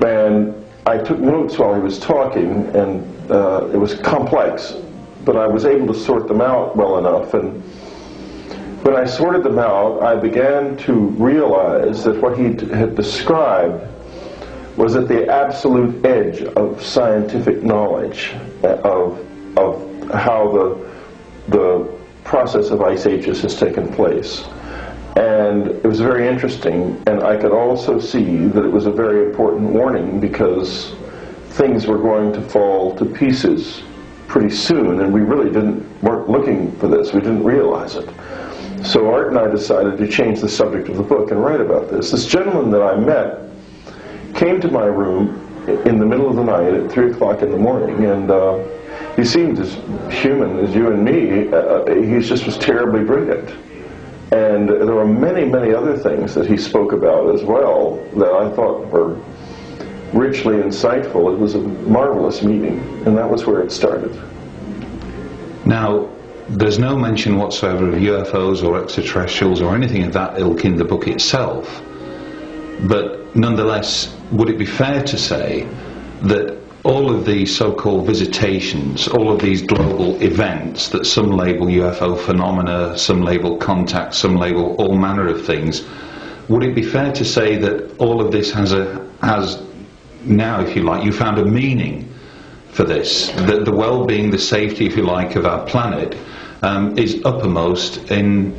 Speaker 5: And I took notes while he was talking, and it was complex, but I was able to sort them out well enough. And when I sorted them out, I began to realize that what he had described was at the absolute edge of scientific knowledge of how the process of ice ages has taken place. And it was very interesting, and I could also see that it was a very important warning, because things were going to fall to pieces pretty soon, and we really weren't looking for this. We didn't realize it. So Art and I decided to change the subject of the book and write about this. This gentleman that I met came to my room in the middle of the night at 3 o'clock in the morning, and he seemed as human as you and me. He just was terribly brilliant. And there were many, many other things that he spoke about as well that I thought were richly insightful. It was a marvelous meeting, and that was where it started.
Speaker 1: Now, there's no mention whatsoever of UFOs or extraterrestrials or anything of that ilk in the book itself, but nonetheless, would it be fair to say that all of these so-called visitations, all of these global events that some label UFO phenomena, some label contact, some label all manner of things, would it be fair to say that all of this has now, if you like, you found a meaning for this, that the well-being, the safety, if you like, of our planet is uppermost in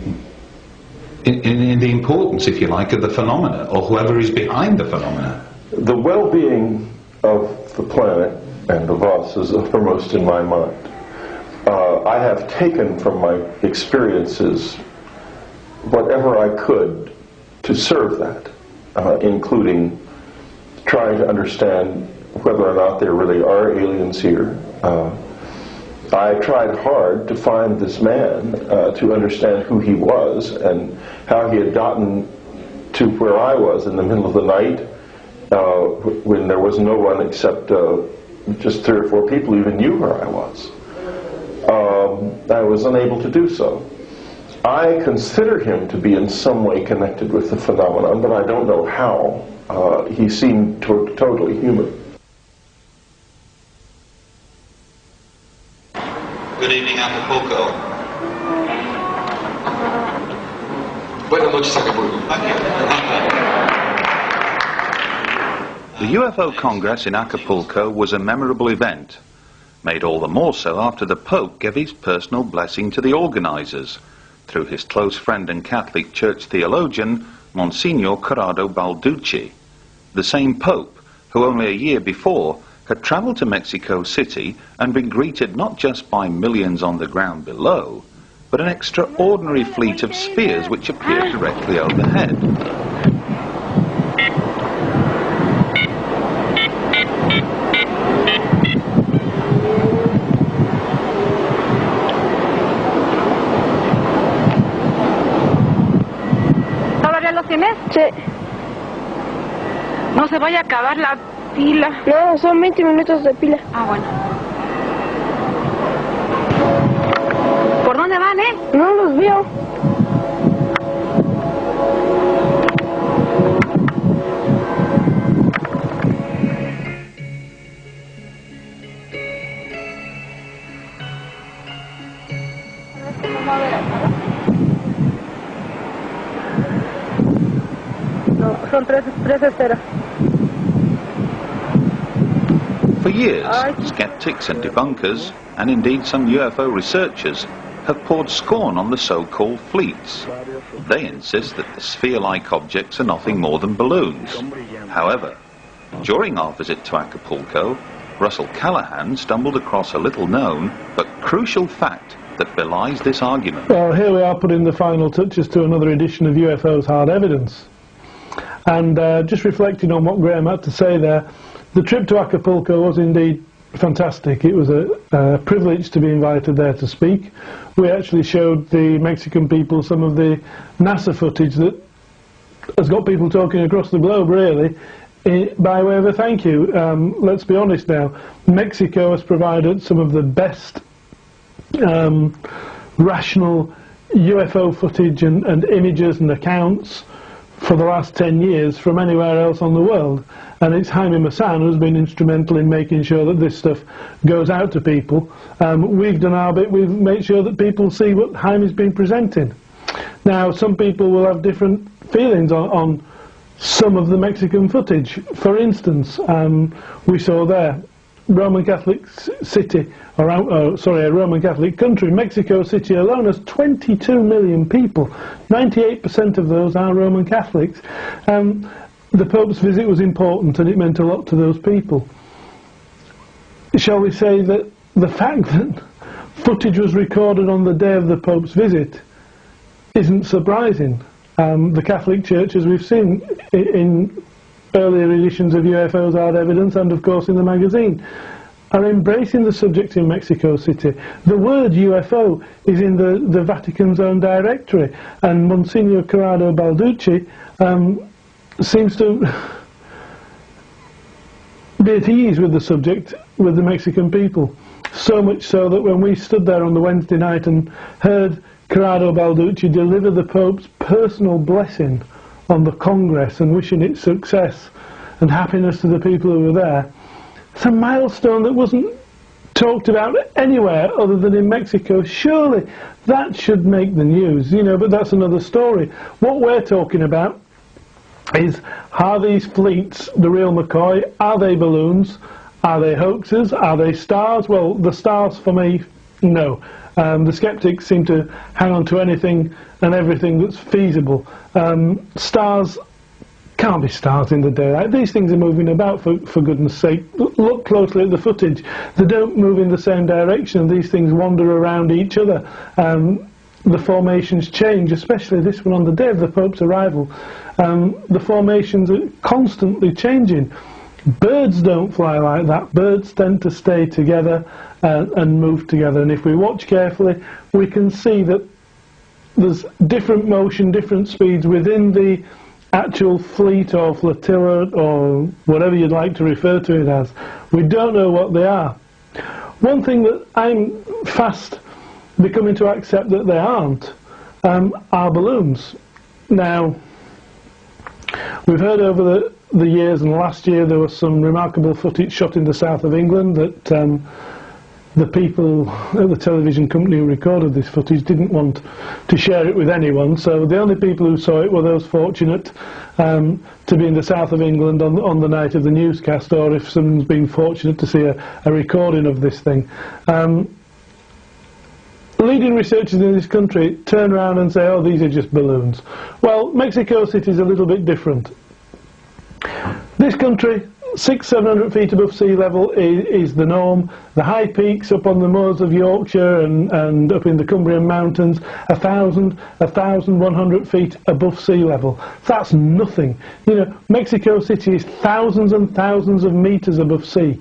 Speaker 1: the importance, if you like, of the phenomena, or whoever is behind the phenomena?
Speaker 5: The well-being of the planet and of us is uppermost in my mind. I have taken from my experiences whatever I could to serve that, including trying to understand whether or not there really are aliens here. I tried hard to find this man, to understand who he was and how he had gotten to where I was in the middle of the night, when there was no one except just 3 or 4 people who even knew where I was. I was unable to do so. I consider him to be in some way connected with the phenomenon, but I don't know how. He seemed totally human.
Speaker 1: Good evening, Acapulco.
Speaker 6: Buenas noches, Acapulco.
Speaker 1: The UFO Congress in Acapulco was a memorable event, made all the more so after the Pope gave his personal blessing to the organisers, through his close friend and Catholic Church theologian, Monsignor Corrado Balducci, the same Pope who only a year before had travelled to Mexico City and been greeted not just by millions on the ground below, but an extraordinary fleet of spheres which appeared directly overhead.
Speaker 7: ¿Todavía los tienes?
Speaker 8: Sí.
Speaker 7: No se vaya a acabar la pila.
Speaker 8: No, son 20 minutos de pila.
Speaker 7: Ah, bueno. ¿Por dónde van,
Speaker 8: No los veo. No, son tres esferas.
Speaker 1: For years, skeptics and debunkers, and indeed some UFO researchers, have poured scorn on the so-called fleets. They insist that the sphere-like objects are nothing more than balloons. However, during our visit to Acapulco, Russell Callahan stumbled across a little-known but crucial fact that belies this argument.
Speaker 9: Well, here we are putting the final touches to another edition of UFO's Hard Evidence. And just reflecting on what Graham had to say there, the trip to Acapulco was indeed fantastic. It was a privilege to be invited there to speak. We actually showed the Mexican people some of the NASA footage that has got people talking across the globe, really, by way of a thank you. Let's be honest now, Mexico has provided some of the best rational UFO footage and images and accounts for the last 10 years from anywhere else on the world, and it's Jaime Maussan who's been instrumental in making sure that this stuff goes out to people. We've done our bit, we've made sure that people see what Jaime's been presenting. Now, some people will have different feelings on some of the Mexican footage. For instance, we saw there Roman Catholic city, or a Roman Catholic country. Mexico City alone has 22 million people. 98% of those are Roman Catholics. The Pope's visit was important and it meant a lot to those people. Shall we say that the fact that footage was recorded on the day of the Pope's visit isn't surprising. The Catholic Church, as we've seen in earlier editions of UFO's Hard Evidence and of course in the magazine, are embracing the subject in Mexico City. The word UFO is in the Vatican's own directory, and Monsignor Corrado Balducci seems to be at ease with the subject with the Mexican people. So much so that when we stood there on the Wednesday night and heard Corrado Balducci deliver the Pope's personal blessing on the Congress and wishing it success and happiness to the people who were there, it's a milestone that wasn't talked about anywhere other than in Mexico. Surely that should make the news, you know, but that's another story. What we're talking about is, are these fleets the real McCoy? Are they balloons? Are they hoaxes? Are they stars? Well, the stars for me, no. The skeptics seem to hang on to anything and everything that's feasible. Stars can't be stars in the daylight. These things are moving about, for goodness sake. Look closely at the footage. They don't move in the same direction. These things wander around each other. The formations change, especially this one on the day of the Pope's arrival. The formations are constantly changing. Birds don't fly like that. Birds tend to stay together and move together. And if we watch carefully, we can see that there's different motion, different speeds within the actual fleet or flotilla or whatever you'd like to refer to it as. We don't know what they are. One thing that I'm fast becoming to accept that they aren't are balloons. Now, we've heard over the years, and last year there was some remarkable footage shot in the south of England that the people at the television company who recorded this footage didn't want to share it with anyone, so the only people who saw it were those fortunate to be in the south of England on the night of the newscast, or if someone's been fortunate to see a recording of this thing. Leading researchers in this country turn around and say, oh, these are just balloons. Well, Mexico City is a little bit different. This country, 600-700 feet above sea level is the norm. The high peaks up on the moors of Yorkshire and up in the Cumbrian mountains, 1,100 feet above sea level. That's nothing. You know, Mexico City is thousands and thousands of meters above sea.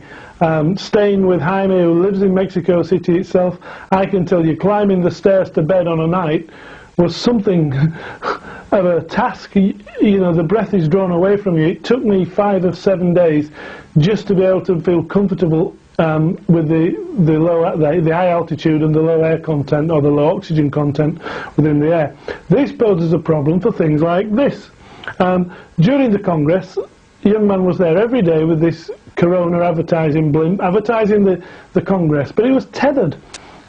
Speaker 9: Staying with Jaime, who lives in Mexico City itself, I can tell you climbing the stairs to bed on a night was something of a task. You know, the breath is drawn away from you. It took me 5 or 7 days just to be able to feel comfortable with the high altitude and the low air content, or the low oxygen content within the air. This poses a problem for things like this. During the Congress, a young man was there every day with this Corona advertising blimp, advertising the Congress, but he was tethered.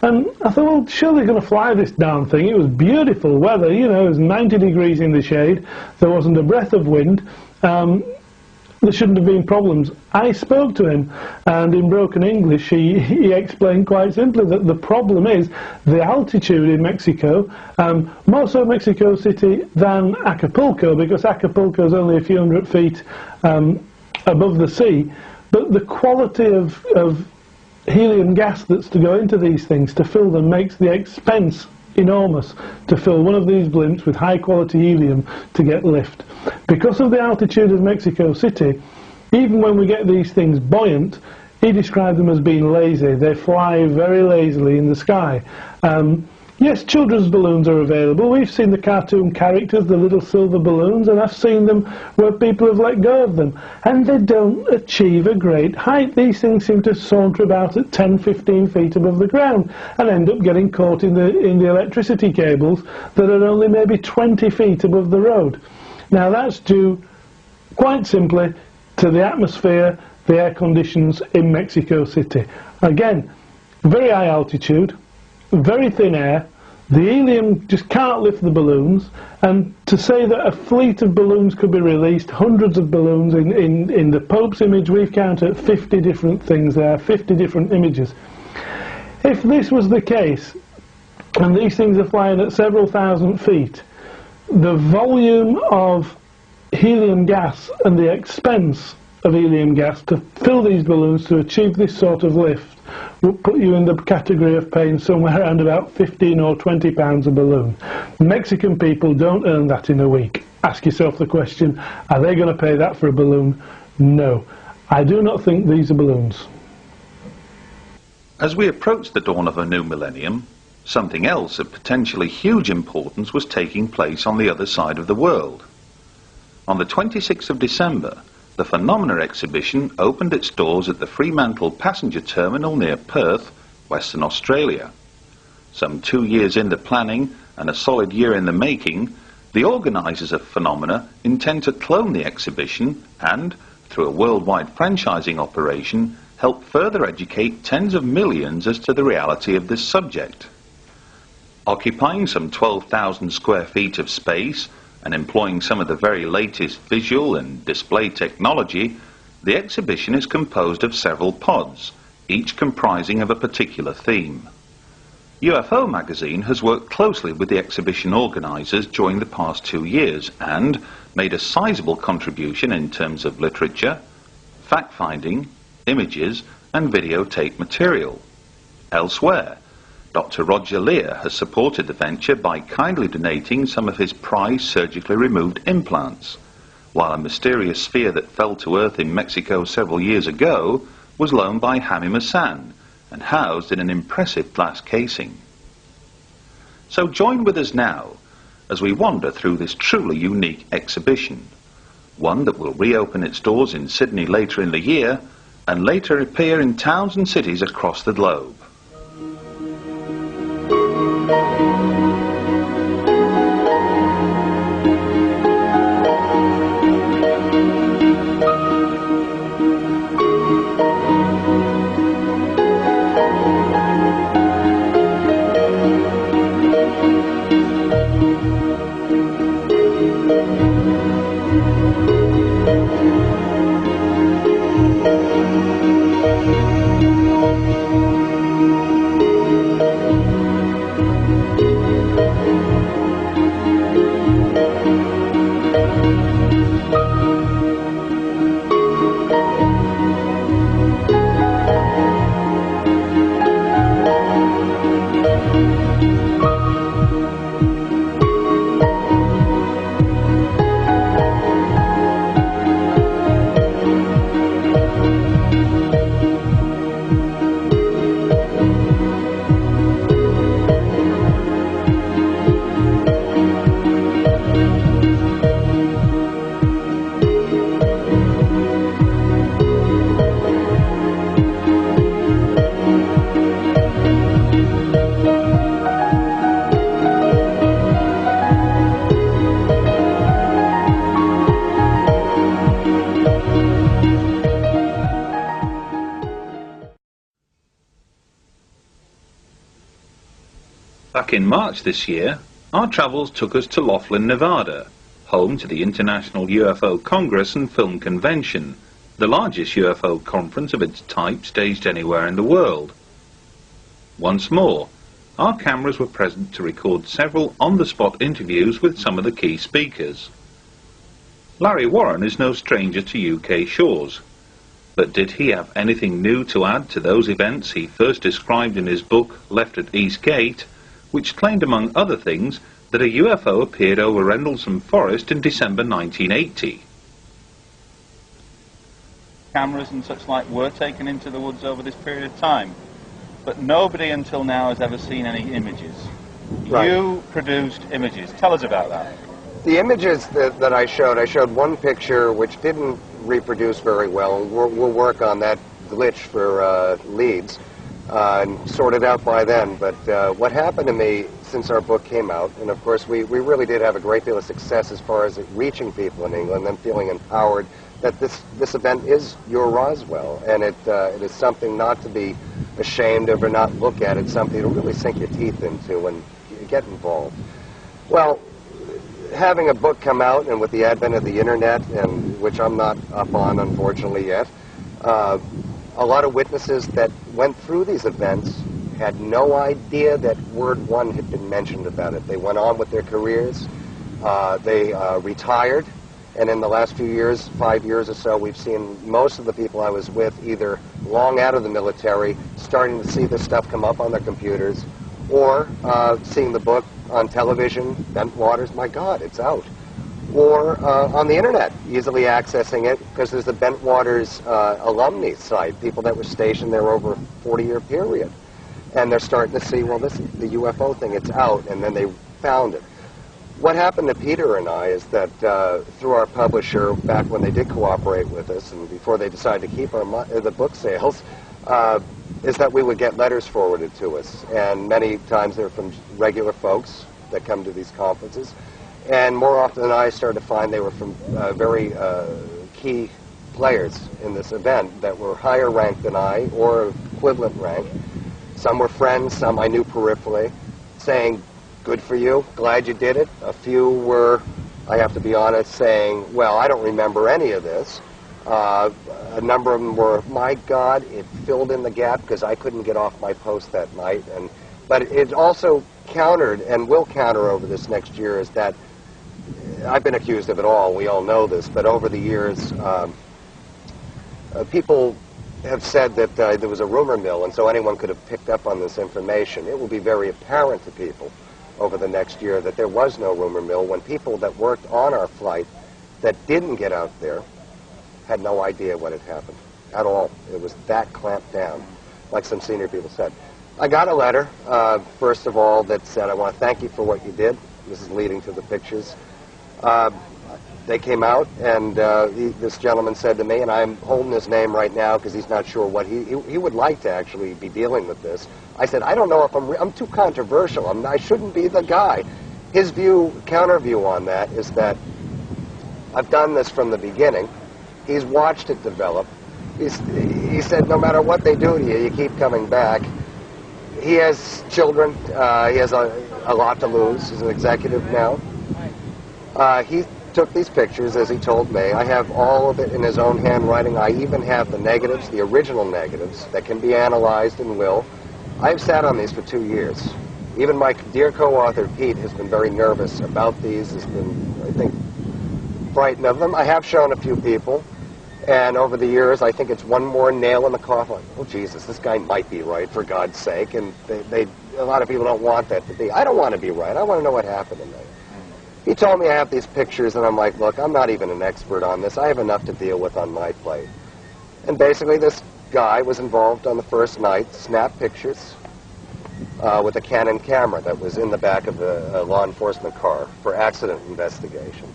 Speaker 9: And I thought, well, surely they're going to fly this darn thing. It was beautiful weather, you know, it was 90 degrees in the shade, there wasn't a breath of wind, there shouldn't have been problems. I spoke to him, and in broken English he explained quite simply that the problem is the altitude in Mexico, more so Mexico City than Acapulco, because Acapulco is only a few hundred feet above the sea, but the quality of helium gas that's to go into these things to fill them makes the expense enormous to fill one of these blimps with high quality helium to get lift. Because of the altitude of Mexico City, even when we get these things buoyant, he described them as being lazy. They fly very lazily in the sky. Yes, children's balloons are available. We've seen the cartoon characters, the little silver balloons, and I've seen them where people have let go of them, and they don't achieve a great height. These things seem to saunter about at 10-15 feet above the ground and end up getting caught in the electricity cables that are only maybe 20 feet above the road. Now that's due quite simply to the atmosphere, the air conditions in Mexico City. Again, very high altitude, very thin air, the helium just can't lift the balloons, and to say that a fleet of balloons could be released, hundreds of balloons, in the Pope's image we've counted 50 different things there, 50 different images. If this was the case, and these things are flying at several thousand feet, the volume of helium gas and the expense of helium gas to fill these balloons to achieve this sort of lift would put you in the category of paying somewhere around about 15 or 20 pounds a balloon. Mexican people don't earn that in a week. Ask yourself the question, are they going to pay that for a balloon? No. I do not think these are balloons.
Speaker 1: As we approached the dawn of a new millennium, something else of potentially huge importance was taking place on the other side of the world. On the 26th of December, The Phenomena exhibition opened its doors at the Fremantle passenger terminal near Perth, Western Australia. Some 2 years into planning and a solid year in the making, the organisers of Phenomena intend to clone the exhibition and, through a worldwide franchising operation, help further educate tens of millions as to the reality of this subject. Occupying some 12,000 square feet of space and employing some of the very latest visual and display technology, the exhibition is composed of several pods, each comprising of a particular theme. UFO magazine has worked closely with the exhibition organisers during the past 2 years and made a sizable contribution in terms of literature, fact-finding, images and videotape material. Elsewhere, Dr. Roger Lear has supported the venture by kindly donating some of his prized surgically removed implants, while a mysterious sphere that fell to Earth in Mexico several years ago was loaned by Jaime Maussan and housed in an impressive glass casing. So join with us now as we wander through this truly unique exhibition, one that will reopen its doors in Sydney later in the year and later appear in towns and cities across the globe. Back in March this year, our travels took us to Laughlin, Nevada, home to the International UFO Congress and Film Convention, the largest UFO conference of its type staged anywhere in the world. Once more, our cameras were present to record several on-the-spot interviews with some of the key speakers. Larry Warren is no stranger to UK shores, but did he have anything new to add to those events he first described in his book Left at East Gate, which claimed among other things that a UFO appeared over Rendlesham Forest in December 1980.
Speaker 10: Cameras and such like were taken into the woods over this period of time, but nobody until now has ever seen any images. Right. You produced images. Tell us about that.
Speaker 11: The images that I showed one picture which didn't reproduce very well. We'll work on that glitch for leads. And sorted out by then, but what happened to me since our book came out, and of course we really did have a great deal of success as far as it reaching people in England, them feeling empowered that this event is your Roswell, and it is something not to be ashamed of or not look at. It's something to really sink your teeth into and get involved. Well, having a book come out, and with the advent of the internet, and which I'm not up on unfortunately yet, a lot of witnesses that went through these events had no idea that word one had been mentioned about it. They went on with their careers. They retired. And in the last few years, 5 years or so, we've seen most of the people I was with either long out of the military, starting to see this stuff come up on their computers, or seeing the book on television, Bent Waters, my God, it's out. Or on the internet, easily accessing it, because there's the Bent Waters alumni site, people that were stationed there over a 40-year period. And they're starting to see, well, this the UFO thing, it's out, and then they found it. What happened to Peter and I is that through our publisher, back when they did cooperate with us and before they decided to keep the book sales, is that we would get letters forwarded to us. And many times they're from regular folks that come to these conferences. And more often than not, I started to find they were from very key players in this event that were higher ranked than I or equivalent rank. Some were friends, some I knew peripherally, saying, "Good for you, glad you did it." A few were, I have to be honest, saying, "Well, I don't remember any of this." A number of them were, "My God, it filled in the gap because I couldn't get off my post that night." But it also countered, and will counter over this next year, is that I've been accused of it all. We all know this, but over the years, people have said that there was a rumor mill, and so anyone could have picked up on this information. It will be very apparent to people over the next year that there was no rumor mill when people that worked on our flight that didn't get out there had no idea what had happened at all. It was that clamped down, like some senior people said. I got a letter, first of all, that said, "I want to thank you for what you did." This is leading to the pictures. They came out, and this gentleman said to me, and I'm holding his name right now because he's not sure what he would like to actually be dealing with this. I said, "I don't know if I'm too controversial. I shouldn't be the guy." His view, counter view on that is that I've done this from the beginning. He's watched it develop. He said, "No matter what they do to you, you keep coming back." He has children. He has a lot to lose. He's an executive now. He took these pictures, as he told me. I have all of it in his own handwriting. I even have the negatives, the original negatives, that can be analyzed and will. I've sat on these for 2 years. Even my dear co-author, Pete, has been very nervous about these, has been, I think, frightened of them. I have shown a few people, and over the years, I think it's one more nail in the coffin. Oh, Jesus, this guy might be right, for God's sake, and a lot of people don't want that to be. I don't want to be right. I want to know what happened to me. He told me I have these pictures, and I'm like, "Look, I'm not even an expert on this. I have enough to deal with on my plate." And basically, this guy was involved on the first night, snapped pictures with a Canon camera that was in the back of a law enforcement car for accident investigation.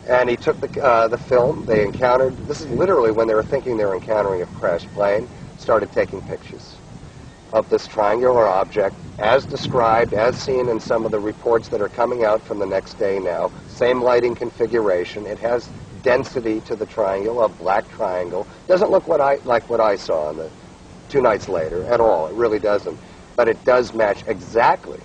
Speaker 11: And he took the film. They encountered, this is literally when they were thinking they were encountering a crashed plane, started taking pictures of this triangular object, as described, as seen in some of the reports that are coming out from the next day now. Same lighting configuration. It has density to the triangle, a black triangle. Doesn't look like what I saw on the 2 nights later at all. It really doesn't. But it does match exactly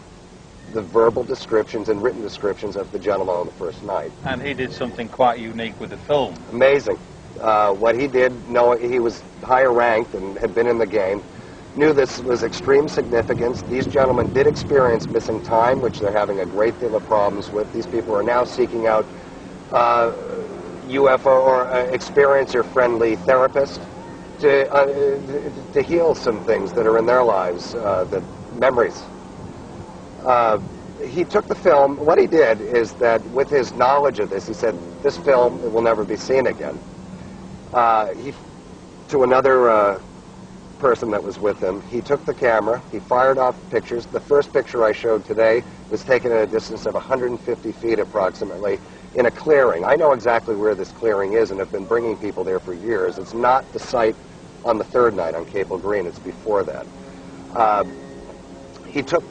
Speaker 11: the verbal descriptions and written descriptions of the gentleman on the first night.
Speaker 10: And he did something quite unique with the film.
Speaker 11: Amazing. What he did, knowing he was higher ranked and had been in the game, knew this was extreme significance. These gentlemen did experience missing time, which they're having a great deal of problems with. These people are now seeking out UFO or experiencer-friendly therapists to heal some things that are in their lives, the memories. He took the film. What he did is that with his knowledge of this, he said, "This film, it will never be seen again." To another person that was with him, he took the camera, he fired off pictures. The first picture I showed today was taken at a distance of 150 feet approximately in a clearing. I know exactly where this clearing is and have been bringing people there for years. It's not the site on the third night on Cable Green, it's before that. He took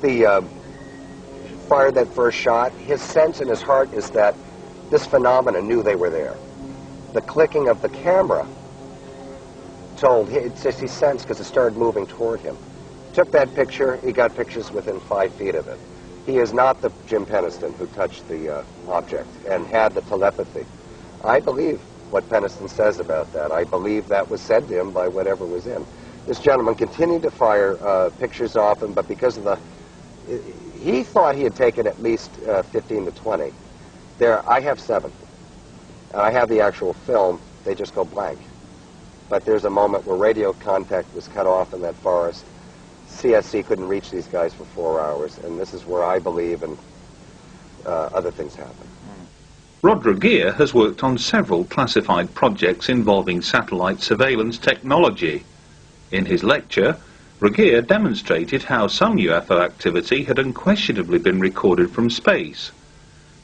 Speaker 11: fired that first shot. His sense in his heart is that this phenomenon knew they were there. The clicking of the camera told, it's just he sensed because it started moving toward him. Took that picture, he got pictures within 5 feet of it. He is not the Jim Peniston who touched the object and had the telepathy. I believe what Peniston says about that. I believe that was said to him by whatever was in. This gentleman continued to fire pictures off him, but because of he thought he had taken at least 15 to 20. I have 7. And I have the actual film. They just go blank. But there's a moment where radio contact was cut off in that forest. CSC couldn't reach these guys for 4 hours, and this is where I believe and other things happen.
Speaker 1: Rod Regier has worked on several classified projects involving satellite surveillance technology. In his lecture, Regier demonstrated how some UFO activity had unquestionably been recorded from space,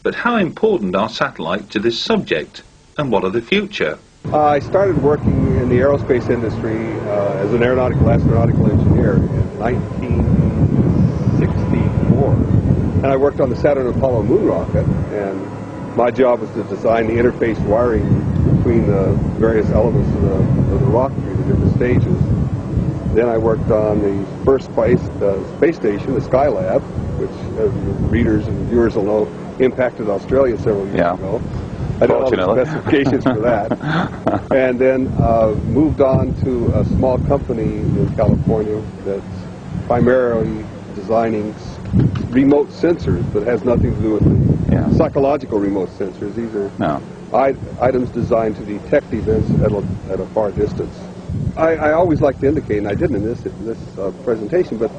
Speaker 1: But how important are satellites to this subject, and what are the future?
Speaker 12: I started working in the aerospace industry as an astronautical engineer in 1964. And I worked on the Saturn and Apollo moon rocket, and my job was to design the interface wiring between the various elements of the rocket, the different stages. Then I worked on the first space station, the Skylab, which readers and viewers will know impacted Australia several years ago. I don't know the specifications for that. And then moved on to a small company in California that's primarily designing remote sensors, but has nothing to do with the psychological remote sensors. These are items designed to detect events at a far distance. I always like to indicate, and I didn't in this presentation, but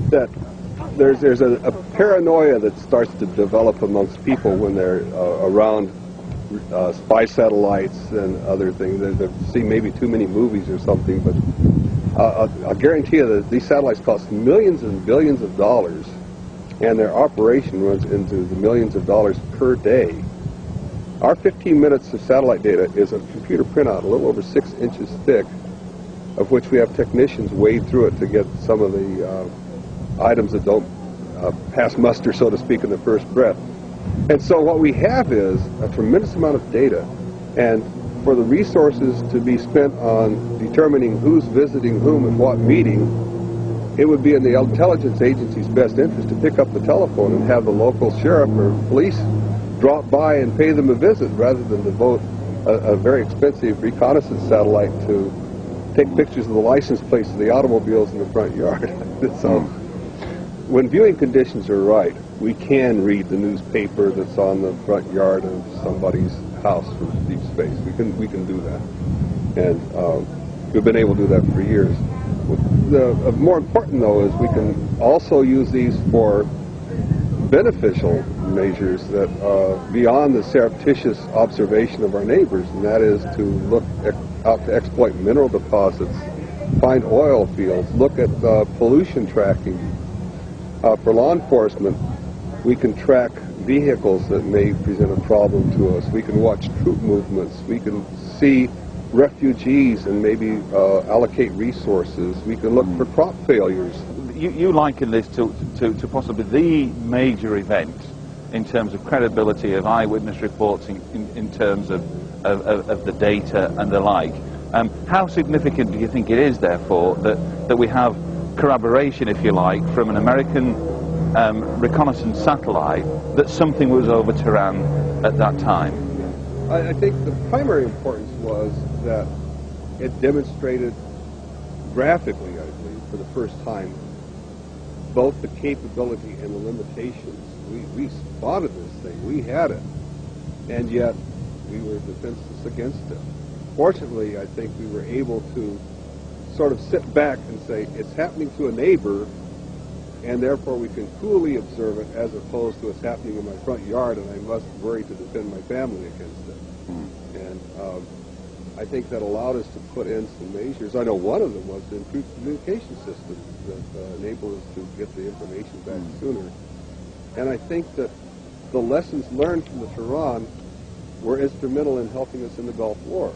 Speaker 12: that there's a paranoia that starts to develop amongst people when they're around spy satellites and other things. They've seen maybe too many movies or something, but I'll guarantee you that these satellites cost millions and billions of dollars, and their operation runs into the millions of dollars per day. Our 15 minutes of satellite data is a computer printout a little over 6 inches thick, of which we have technicians wade through it to get some of the items that don't pass muster, so to speak, in the first breath. And so what we have is a tremendous amount of data, and for the resources to be spent on determining who's visiting whom at what meeting, it would be in the intelligence agency's best interest to pick up the telephone and have the local sheriff or police drop by and pay them a visit, rather than devote a very expensive reconnaissance satellite to take pictures of the license plates of the automobiles in the front yard. So, when viewing conditions are right, we can read the newspaper that's on the front yard of somebody's house from deep space. We can do that, and we've been able to do that for years. More important, though, is we can also use these for beneficial measures that beyond the surreptitious observation of our neighbors, and that is to look out to exploit mineral deposits, find oil fields, look at pollution tracking. For law enforcement, we can track vehicles that may present a problem to us. We can watch troop movements. We can see refugees and maybe allocate resources. We can look for crop failures.
Speaker 1: You liken this to possibly the major event in terms of credibility of eyewitness reports, in terms of the data and the like. How significant do you think it is, therefore, that we have corroboration, if you like, from an American reconnaissance satellite that something was over Tehran at that time?
Speaker 12: I think the primary importance was that it demonstrated graphically, I believe, for the first time, both the capability and the limitations. We spotted this thing, we had it, and yet we were defenseless against it. Fortunately, I think we were able to sort of sit back and say, it's happening to a neighbor, and therefore we can coolly observe it, as opposed to it's happening in my front yard and I must worry to defend my family against it. And I think that allowed us to put in some measures. I know one of them was to improve communication systems that enable us to get the information back sooner. And I think that the lessons learned from the Tehran were instrumental in helping us in the Gulf War,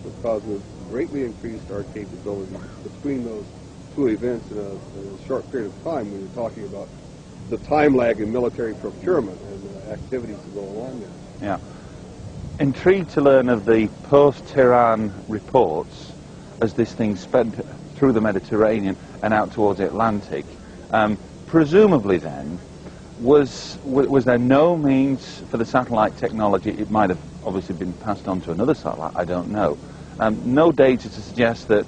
Speaker 12: because we've greatly increased our capability between those two events in a short period of time, when you're talking about the time lag in military procurement and activities that go along there.
Speaker 1: Yeah. Intrigued to learn of the post-Tehran reports as this thing sped through the Mediterranean and out towards the Atlantic. Presumably then, was there no means for the satellite technology? It might have obviously been passed on to another satellite, I don't know. No data to suggest that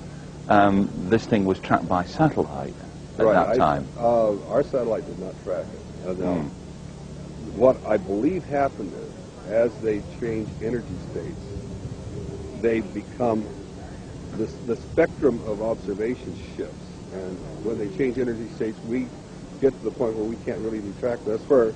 Speaker 1: this thing was tracked by satellite at that time.
Speaker 12: Our satellite did not track it. What I believe happened is, as they change energy states, they become, the spectrum of observation shifts. And when they change energy states, we get to the point where we can't really be tracked. That's where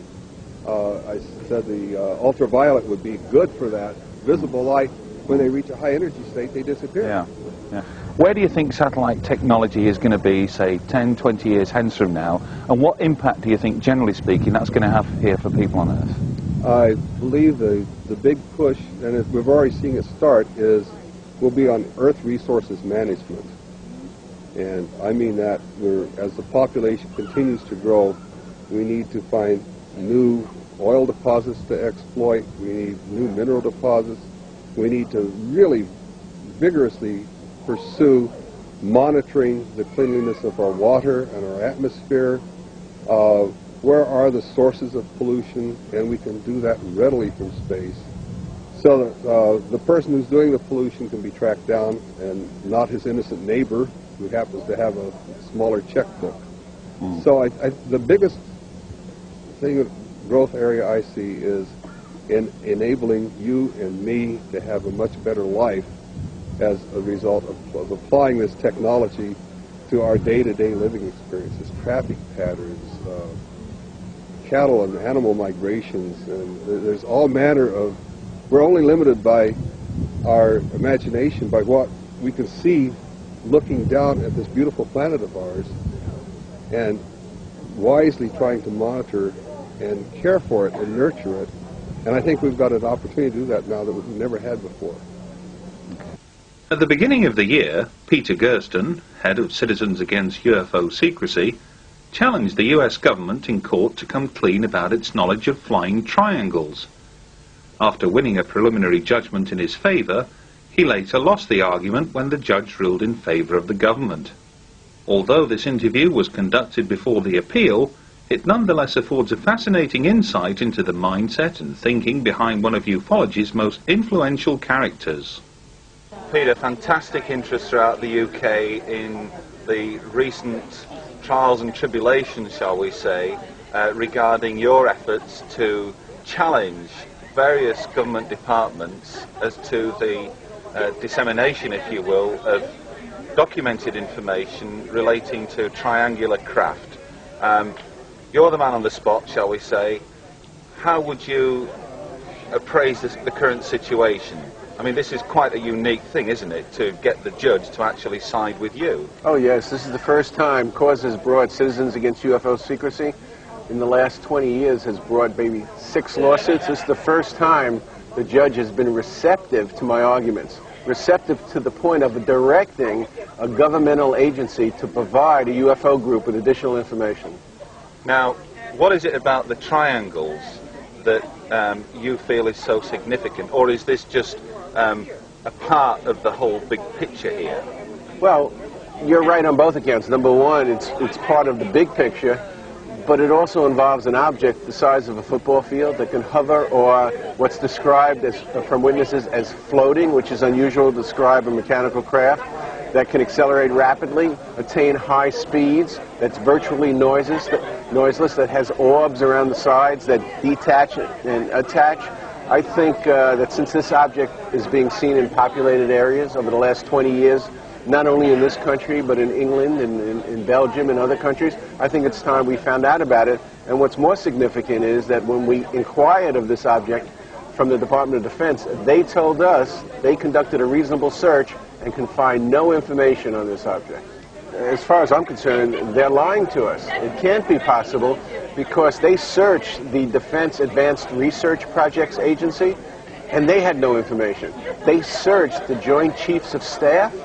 Speaker 12: I said the ultraviolet would be good for that. Visible light, when they reach a high energy state, they disappear.
Speaker 1: Yeah. Where do you think satellite technology is going to be, say, 10, 20 years hence from now? And what impact do you think, generally speaking, that's going to have here for people on Earth?
Speaker 12: I believe the big push, and we've already seen it start, will be on Earth resources management. And I mean that as the population continues to grow, we need to find new oil deposits to exploit, we need new mineral deposits, we need to really vigorously pursue monitoring the cleanliness of our water and our atmosphere. Where are the sources of pollution? And we can do that readily from space. So that the person who's doing the pollution can be tracked down and not his innocent neighbor who happens to have a smaller checkbook. So the biggest growth area I see is in enabling you and me to have a much better life as a result of applying this technology to our day-to-day living experiences, traffic patterns, cattle and animal migrations, and there's all manner of, we're only limited by our imagination, by what we can see looking down at this beautiful planet of ours, and wisely trying to monitor and care for it and nurture it. And I think we've got an opportunity to do that now that we've never had before.
Speaker 1: At the beginning of the year, Peter Gersten, head of Citizens Against UFO Secrecy, challenged the US government in court to come clean about its knowledge of flying triangles. After winning a preliminary judgment in his favour, he later lost the argument when the judge ruled in favour of the government. Although this interview was conducted before the appeal, it nonetheless affords a fascinating insight into the mindset and thinking behind one of ufology's most influential characters.
Speaker 10: Peter, fantastic interest throughout the UK in the recent trials and tribulations, shall we say, regarding your efforts to challenge various government departments as to the dissemination, if you will, of documented information relating to triangular craft. You're the man on the spot, shall we say. How would you appraise the current situation? I mean, this is quite a unique thing, isn't it, to get the judge to actually side with you?
Speaker 13: Oh, yes. This is the first time CAUSE has brought Citizens Against UFO Secrecy. In the last 20 years has brought maybe 6 lawsuits. This is the first time the judge has been receptive to my arguments. Receptive to the point of directing a governmental agency to provide a UFO group with additional information.
Speaker 10: Now, what is it about the triangles that you feel is so significant, or is this just a part of the whole big picture here?
Speaker 13: Well, you're right on both accounts. Number one, it's part of the big picture, but it also involves an object the size of a football field that can hover, or what's described as, from witnesses as floating, which is unusual to describe a mechanical craft, that can accelerate rapidly, attain high speeds, that's virtually noiseless, that has orbs around the sides that detach and attach. I think that since this object is being seen in populated areas over the last 20 years, not only in this country, but in England and in Belgium and other countries, I think it's time we found out about it. And what's more significant is that when we inquired of this object from the Department of Defense, they told us they conducted a reasonable search and can find no information on this object. As far as I'm concerned, they're lying to us. It can't be possible because they searched the Defense Advanced Research Projects Agency and they had no information. They searched the Joint Chiefs of Staff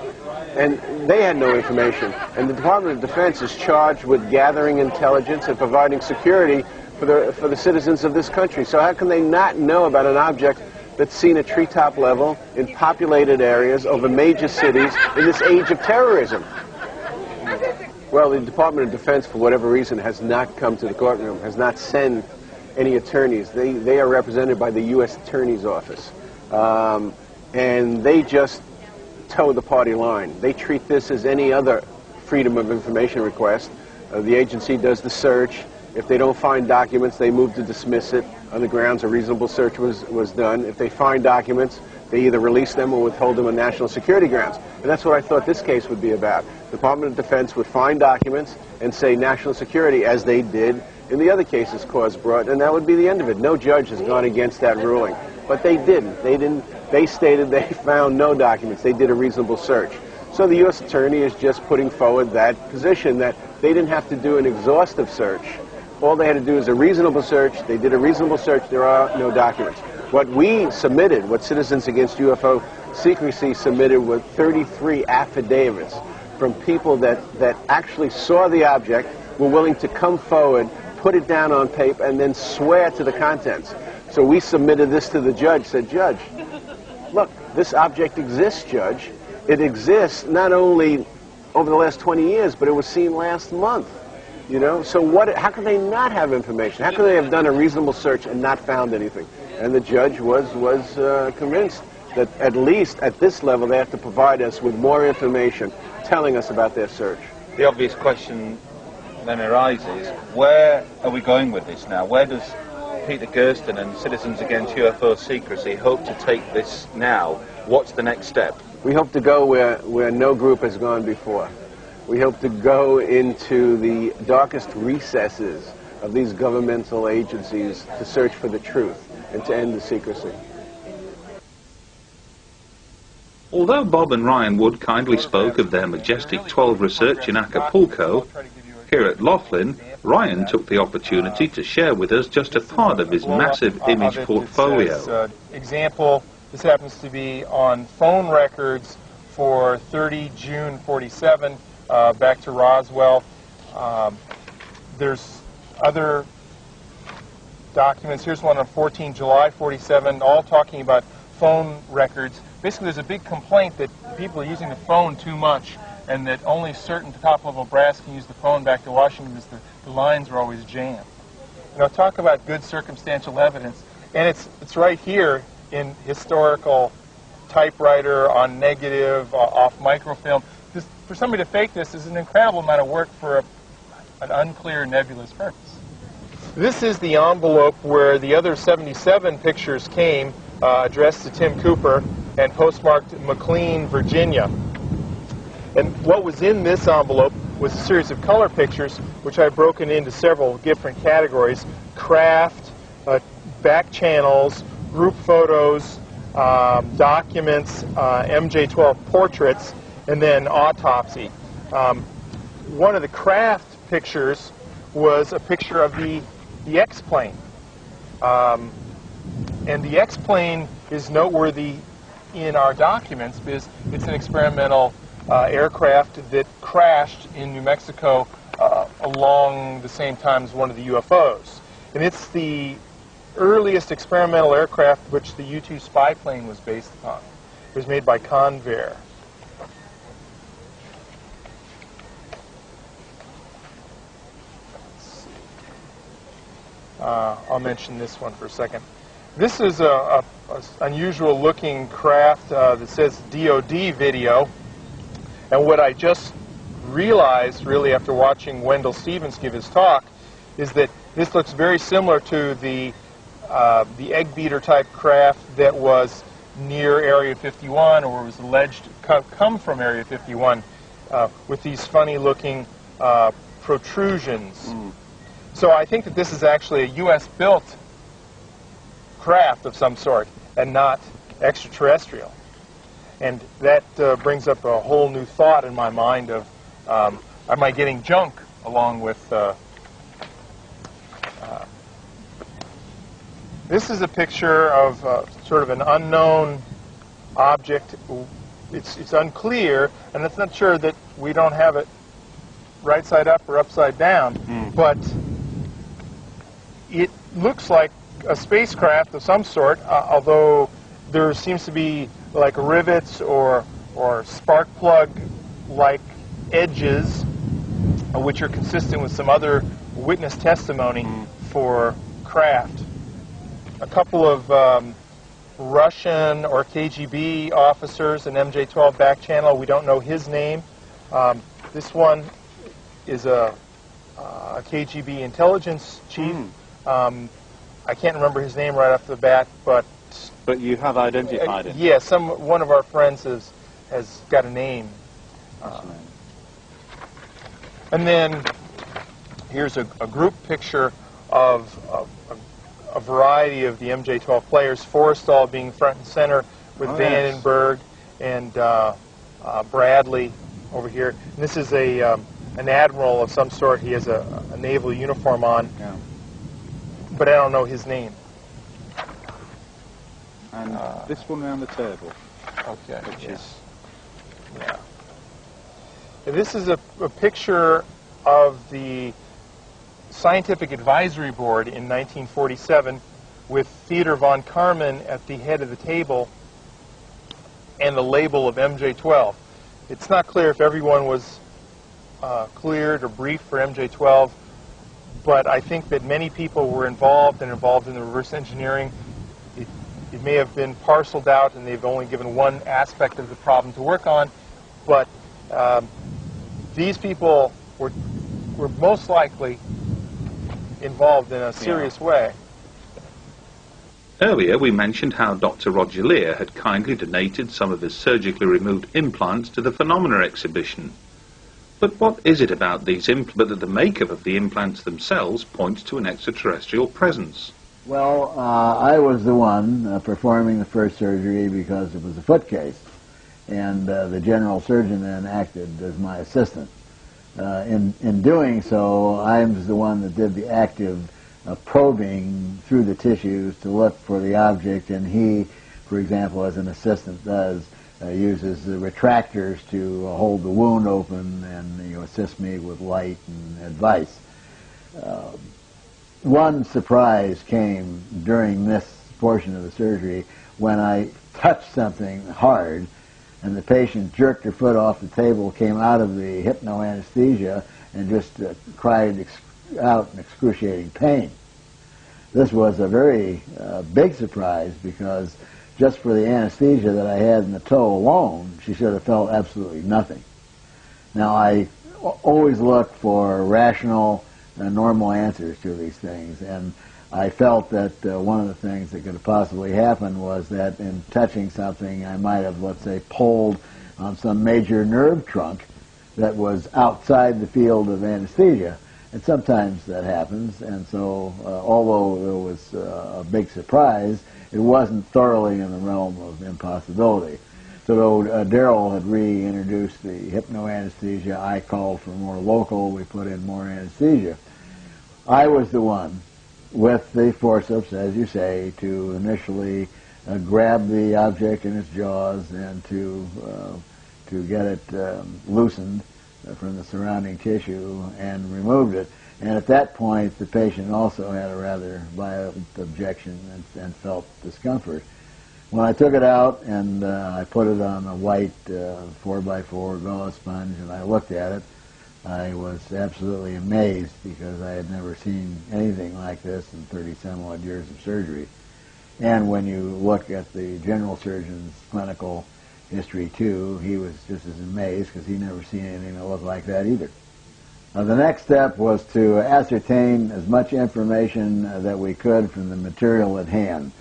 Speaker 13: and they had no information. And the Department of Defense is charged with gathering intelligence and providing security for the citizens of this country. So how can they not know about an object that's seen at treetop level in populated areas over major cities in this age of terrorism? Well, the Department of Defense, for whatever reason, has not come to the courtroom, has not sent any attorneys. They are represented by the U.S. Attorney's Office. And they just toe the party line. They treat this as any other Freedom of Information request. The agency does the search. If they don't find documents, they move to dismiss it on the grounds a reasonable search was done. If they find documents, they either release them or withhold them on national security grounds. And that's what I thought this case would be about. The Department of Defense would find documents and say national security, as they did in the other cases CAUSE brought, and that would be the end of it. No judge has gone against that ruling. But they didn't. They stated they found no documents. They did a reasonable search. So the U.S. Attorney is just putting forward that position that they didn't have to do an exhaustive search. All they had to do is a reasonable search. They did a reasonable search. There are no documents. What we submitted, what Citizens Against UFO Secrecy submitted, were 33 affidavits from people that actually saw the object, were willing to come forward, put it down on paper, and then swear to the contents. So we submitted this to the judge, said, Judge, look, this object exists, Judge. It exists not only over the last 20 years, but it was seen last month. You know, so how could they not have information? How could they have done a reasonable search and not found anything? And the judge was convinced that at least at this level they have to provide us with more information telling us about their search.
Speaker 10: The obvious question then arises, where are we going with this now? Where does Peter Gersten and Citizens Against UFO Secrecy hope to take this now? What's the next step?
Speaker 13: We hope to go where no group has gone before. We hope to go into the darkest recesses of these governmental agencies to search for the truth and to end the secrecy.
Speaker 1: Although Bob and Ryan Wood kindly spoke of their majestic 12 research in Acapulco, here at Laughlin, Ryan took the opportunity to share with us just a part of his massive image portfolio.
Speaker 3: Example, this happens to be on phone records for 30 June 47, back to Roswell. There's other documents. Here's one on 14 July 47, all talking about phone records. Basically, there's a big complaint that people are using the phone too much, and that only certain top-level brass can use the phone back to Washington because the lines are always jammed. You know, talk about good circumstantial evidence, and it's right here in historical typewriter, on negative, off microfilm. For somebody to fake this is an incredible amount of work for an unclear, nebulous purpose. This is the envelope where the other 77 pictures came, addressed to Tim Cooper and postmarked McLean, Virginia. And what was in this envelope was a series of color pictures, which I've broken into several different categories: craft, back channels, group photos, documents, MJ-12 portraits, and then autopsy. One of the craft pictures was a picture of the X-plane. And the X-plane is noteworthy in our documents because it's an experimental aircraft that crashed in New Mexico along the same time as one of the UFOs. And it's the earliest experimental aircraft which the U-2 spy plane was based upon. It was made by Convair. I'll mention this one for a second. This is a unusual looking craft that says DOD video, and what I just realized really after watching Wendell Stevens give his talk is that this looks very similar to the egg beater type craft that was near Area 51, or was alleged to come from Area 51, with these funny looking protrusions. So I think that this is actually a U.S. built craft of some sort and not extraterrestrial. And that brings up a whole new thought in my mind of, am I getting junk along with... This is a picture of sort of an unknown object. It's unclear, and it's not sure that we don't have it right side up or upside down, but it looks like a spacecraft of some sort, although there seems to be like rivets or spark plug-like edges, which are consistent with some other witness testimony for craft. A couple of Russian or KGB officers, an MJ-12 back channel. We don't know his name. This one is a KGB intelligence chief. I can't remember his name right off the bat, but
Speaker 10: you have identified him.
Speaker 3: Yeah, one of our friends has got a name. And then here's a group picture of a variety of the MJ-12 players. Forrestal being front and center with Vandenberg and Bradley over here. And this is an admiral of some sort. He has a naval uniform on,
Speaker 10: Yeah.
Speaker 3: but I don't know his name.
Speaker 10: And this one around the table.
Speaker 3: Okay.
Speaker 10: Which is...
Speaker 3: Yeah. And this is a picture of the Scientific Advisory Board in 1947 with Theodor von Karman at the head of the table and the label of MJ-12. It's not clear if everyone was cleared or briefed for MJ-12, but I think that many people were involved in the reverse engineering. It may have been parceled out and they've only given one aspect of the problem to work on, but these people were most likely involved in a serious way.
Speaker 1: Earlier we mentioned how Dr. Roger Lear had kindly donated some of his surgically removed implants to the Phenomena exhibition. But what is it about these implants that the makeup of the implants themselves points to an extraterrestrial presence?
Speaker 14: Well, I was the one performing the first surgery because it was a foot case, and the general surgeon then acted as my assistant. In doing so, I was the one that did the active probing through the tissues to look for the object, and he, for example, as an assistant does, uses the retractors to hold the wound open and assist me with light and advice. One surprise came during this portion of the surgery when I touched something hard and the patient jerked her foot off the table, came out of the hypnoanesthesia, and just cried out in excruciating pain. This was a very big surprise because just for the anesthesia that I had in the toe alone, she should have felt absolutely nothing. Now, I always look for rational, normal answers to these things, and I felt that one of the things that could have possibly happened was that in touching something, I might have, let's say, pulled on some major nerve trunk that was outside the field of anesthesia. And sometimes that happens, and so although it was a big surprise, it wasn't thoroughly in the realm of impossibility. So though Darrell had reintroduced the hypnoanesthesia, I called for more local, we put in more anesthesia. I was the one with the forceps, as you say, to initially grab the object in its jaws and to get it loosened from the surrounding tissue and removed it. And at that point, the patient also had a rather violent objection and felt discomfort. When I took it out and I put it on a white 4x4 gauze sponge and I looked at it, I was absolutely amazed because I had never seen anything like this in 30-some-odd years of surgery. And when you look at the general surgeon's clinical history too, he was just as amazed because he'd never seen anything that looked like that either. The next step was to ascertain as much information that we could from the material at hand.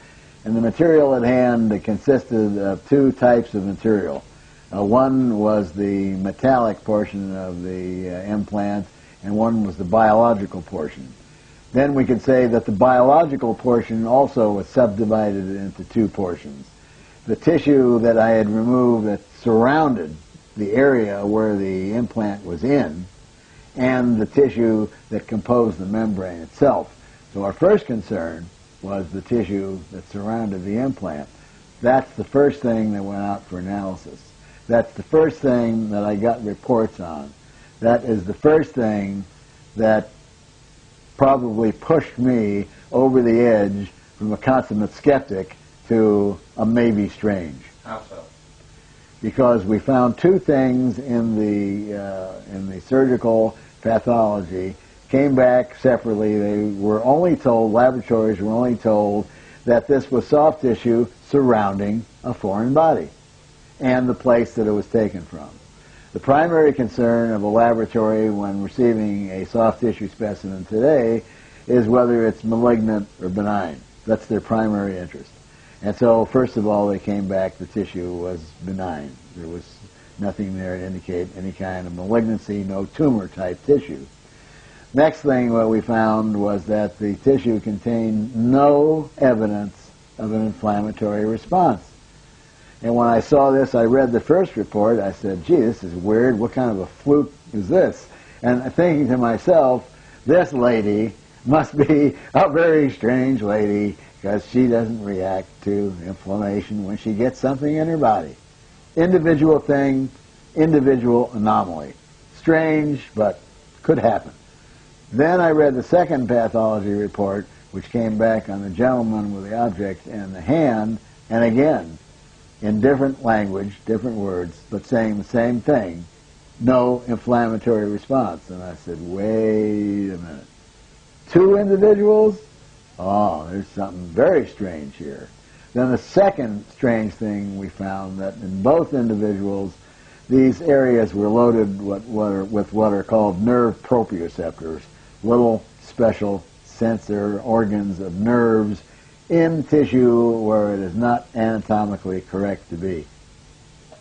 Speaker 14: And the material at hand consisted of two types of material. One was the metallic portion of the implant, and one was the biological portion. Then we could say that the biological portion also was subdivided into two portions. The tissue that I had removed that surrounded the area where the implant was in, and the tissue that composed the membrane itself. So our first concern was the tissue that surrounded the implant. That's the first thing that went out for analysis. That's the first thing that I got reports on. That is the first thing that probably pushed me over the edge from a consummate skeptic to a maybe strange.
Speaker 10: How so?
Speaker 14: Because we found two things in the surgical pathology, came back separately. They were only told, laboratories were only told, that this was soft tissue surrounding a foreign body and the place that it was taken from. The primary concern of a laboratory when receiving a soft tissue specimen today is whether it's malignant or benign. That's their primary interest. And so, first of all, they came back, the tissue was benign. There was nothing there to indicate any kind of malignancy, no tumor-type tissue. Next thing what we found was that the tissue contained no evidence of an inflammatory response. And when I saw this, I read the first report, I said, gee, this is weird, what kind of a fluke is this? And thinking to myself, this lady must be a very strange lady because she doesn't react to inflammation when she gets something in her body. Individual thing, individual anomaly. Strange, but could happen. Then I read the second pathology report, which came back on the gentleman with the object and the hand, and again, in different language, different words, but saying the same thing, no inflammatory response. And I said, wait a minute. 2 individuals? Oh, there's something very strange here. Then the second strange thing we found, that in both individuals, these areas were loaded with what are called nerve proprioceptors, little special sensor organs of nerves in tissue where it is not anatomically correct to be.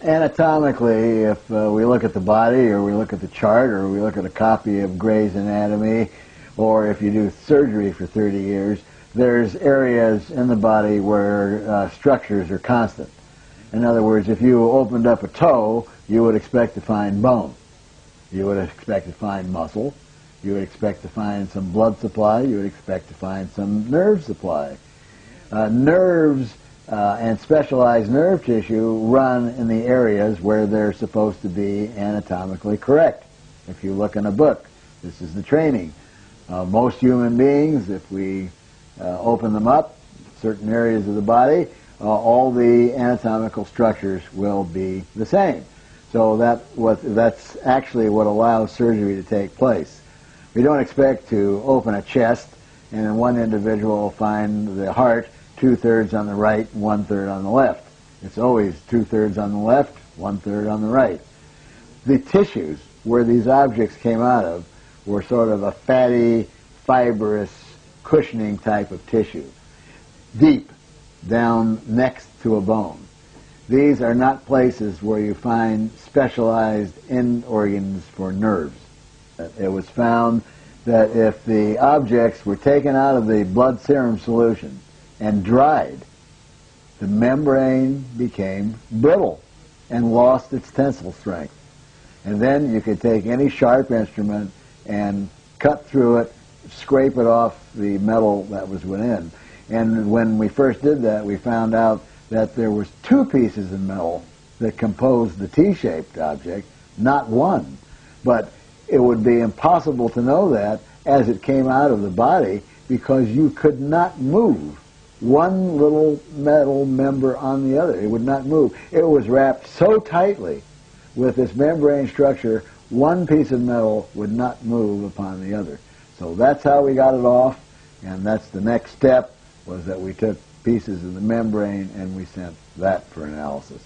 Speaker 14: Anatomically, if we look at the body, or we look at the chart, or we look at a copy of Gray's Anatomy, or if you do surgery for 30 years, there's areas in the body where structures are constant. In other words, if you opened up a toe, you would expect to find bone. You would expect to find muscle. You would expect to find some blood supply. You would expect to find some nerve supply. Nerves and specialized nerve tissue run in the areas where they're supposed to be anatomically correct. If you look in a book, this is the training. Most human beings, if we open them up, certain areas of the body, all the anatomical structures will be the same. So that's actually what allows surgery to take place. We don't expect to open a chest and in one individual find the heart 2/3 on the right and 1/3 on the left. It's always 2/3 on the left, 1/3 on the right. The tissues where these objects came out of were sort of a fatty, fibrous, cushioning type of tissue, deep down next to a bone. These are not places where you find specialized end organs for nerves. It was found that if the objects were taken out of the blood serum solution and dried, the membrane became brittle and lost its tensile strength. And then you could take any sharp instrument and cut through it, scrape it off the metal that was within. And when we first did that, we found out that there was 2 pieces of metal that composed the T-shaped object, not one. But it would be impossible to know that as it came out of the body because you could not move one little metal member on the other. It would not move. It was wrapped so tightly with this membrane structure, one piece of metal would not move upon the other. So that's how we got it off, and that's the next step, was that we took pieces of the membrane and we sent that for analysis.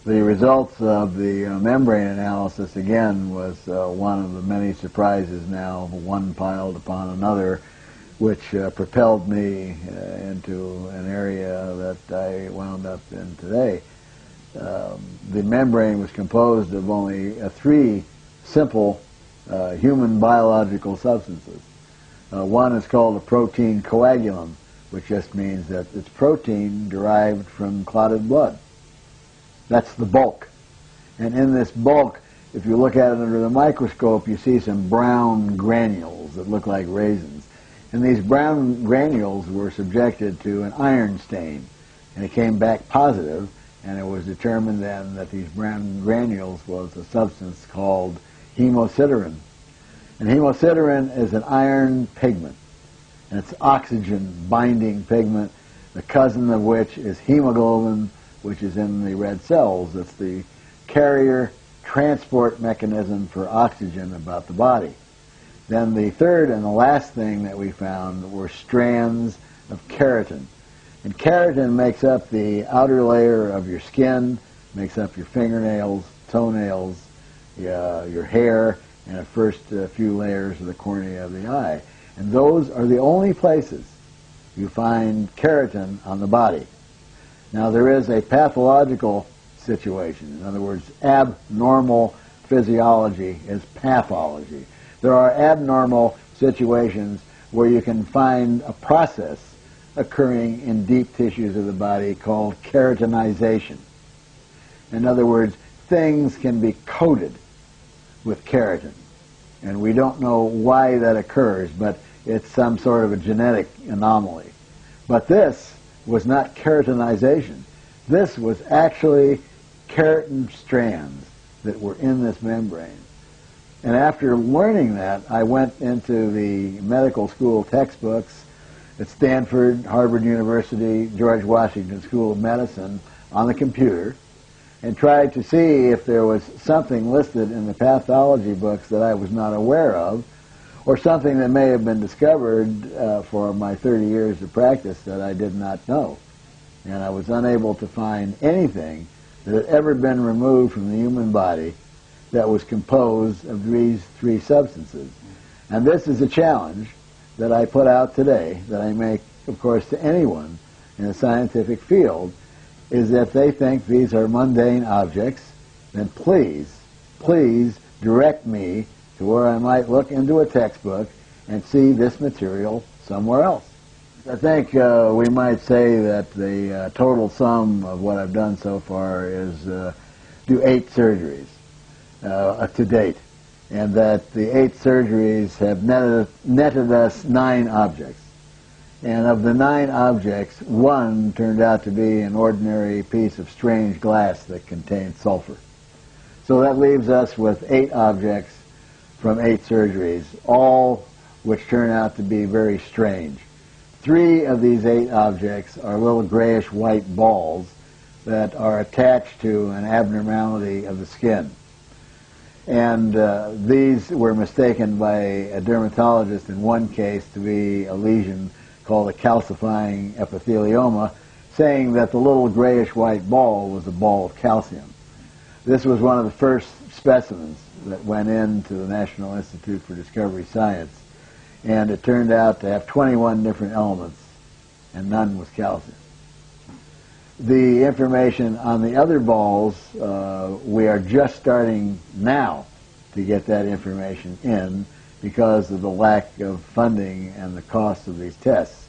Speaker 14: The results of the membrane analysis, again, was one of the many surprises now, one piled upon another, which propelled me into an area that I wound up in today. The membrane was composed of only 3 simple human biological substances. One is called a protein coagulum, which just means that it's protein derived from clotted blood. That's the bulk. And in this bulk, if you look at it under the microscope, you see some brown granules that look like raisins. And these brown granules were subjected to an iron stain. And it came back positive, and it was determined then that these brown granules was a substance called hemosiderin. And hemosiderin is an iron pigment. And it's oxygen-binding pigment, the cousin of which is hemoglobin, which is in the red cells. It's the carrier transport mechanism for oxygen about the body. Then the third and the last thing that we found were strands of keratin. And keratin makes up the outer layer of your skin, makes up your fingernails, toenails, your hair, and the first few layers of the cornea of the eye. And those are the only places you find keratin on the body. Now, there is a pathological situation. In other words, abnormal physiology is pathology. There are abnormal situations where you can find a process occurring in deep tissues of the body called keratinization. In other words, things can be coated with keratin. And we don't know why that occurs, but it's some sort of a genetic anomaly. But this was not keratinization. This was actually keratin strands that were in this membrane. And after learning that, I went into the medical school textbooks at Stanford, Harvard University, George Washington School of Medicine on the computer and tried to see if there was something listed in the pathology books that I was not aware of, or something that may have been discovered for my 30 years of practice that I did not know. And I was unable to find anything that had ever been removed from the human body that was composed of these three substances. And this is a challenge that I put out today, that I make, of course, to anyone in the scientific field, is that they think these are mundane objects, then please, please direct me to where I might look into a textbook and see this material somewhere else. I think we might say that the total sum of what I've done so far is do 8 surgeries to date, and that the 8 surgeries have netted us 9 objects. And of the 9 objects, 1 turned out to be an ordinary piece of strange glass that contained sulfur. So that leaves us with 8 objects from 8 surgeries, all which turn out to be very strange. 3 of these 8 objects are little grayish-white balls that are attached to an abnormality of the skin. And these were mistaken by a dermatologist in one case to be a lesion called a calcifying epithelioma, saying that the little grayish-white ball was a ball of calcium. This was one of the first specimens that went into the National Institute for Discovery Science, and it turned out to have 21 different elements, and none was calcium. The information on the other balls, we are just starting now to get that information in because of the lack of funding and the cost of these tests.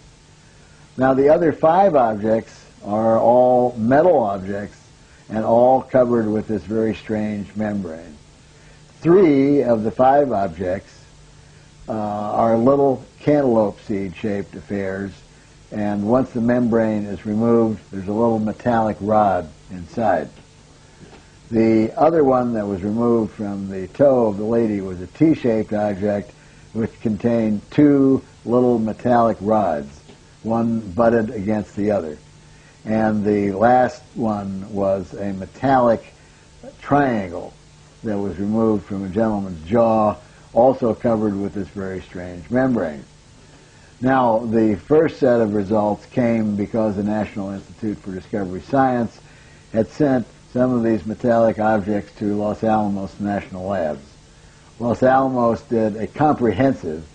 Speaker 14: Now, the other 5 objects are all metal objects and all covered with this very strange membrane. 3 of the 5 objects are little cantaloupe seed-shaped affairs, and once the membrane is removed, there's a little metallic rod inside. The other one that was removed from the toe of the lady was a T-shaped object which contained 2 little metallic rods, one butted against the other. And the last one was a metallic triangle that was removed from a gentleman's jaw, also covered with this very strange membrane. Now, the first set of results came because the National Institute for Discovery Science had sent some of these metallic objects to Los Alamos National Labs. Los Alamos did a comprehensive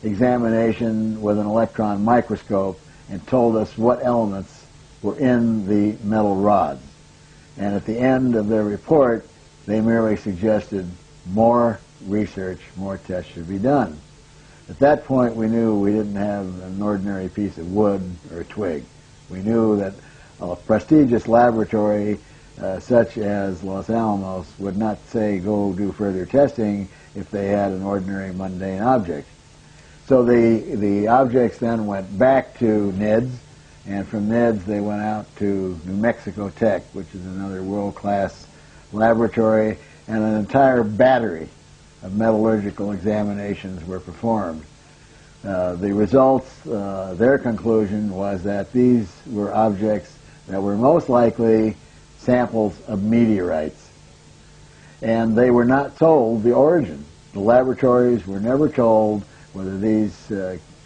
Speaker 14: examination with an electron microscope and told us what elements were in the metal rods. And at the end of their report, they merely suggested more research, more tests should be done. At that point, we knew we didn't have an ordinary piece of wood or a twig. We knew that a prestigious laboratory such as Los Alamos would not say go do further testing if they had an ordinary mundane object. So the objects then went back to NIDS, and from NIDS they went out to New Mexico Tech, which is another world-class laboratory, and an entire battery of metallurgical examinations were performed. The results, their conclusion was that these were objects that were most likely samples of meteorites. And they were not told the origin. The laboratories were never told whether these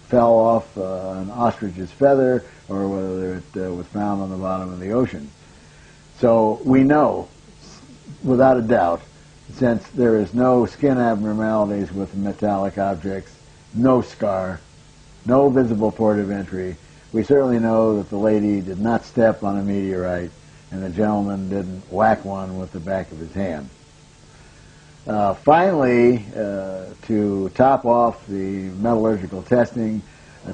Speaker 14: fell off an ostrich's feather or whether it was found on the bottom of the ocean. So we know, without a doubt, since there is no skin abnormalities with metallic objects, no scar, no visible port of entry, we certainly know that the lady did not step on a meteorite and the gentleman didn't whack one with the back of his hand. Finally, to top off the metallurgical testing,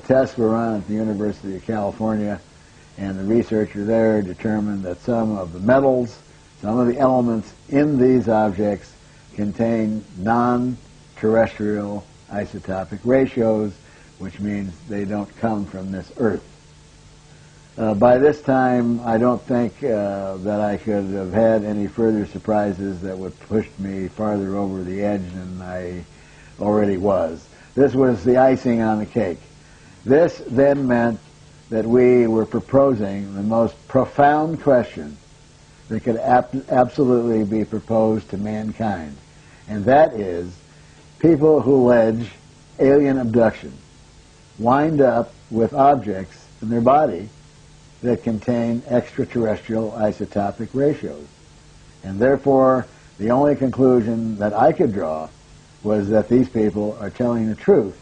Speaker 14: tests were run at the University of California, and the researcher there determined that some of the metals, some of the elements in these objects contain non-carbon extraterrestrial isotopic ratios, which means they don't come from this Earth. By this time, I don't think that I could have had any further surprises that would push me farther over the edge than I already was. This was the icing on the cake. This then meant that we were proposing the most profound question that could absolutely be proposed to mankind, and that is, people who allege alien abduction wind up with objects in their body that contain extraterrestrial isotopic ratios. And therefore, the only conclusion that I could draw was that these people are telling the truth,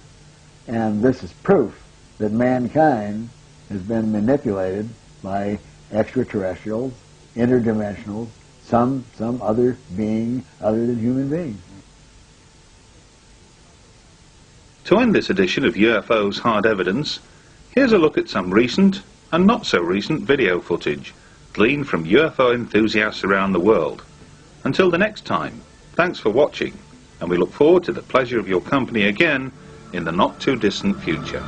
Speaker 14: and this is proof that mankind has been manipulated by extraterrestrials, interdimensionals, some other being other than human beings.
Speaker 1: To end this edition of UFO's Hard Evidence, here's a look at some recent and not so recent video footage gleaned from UFO enthusiasts around the world. Until the next time, thanks for watching, and we look forward to the pleasure of your company again in the not too distant future.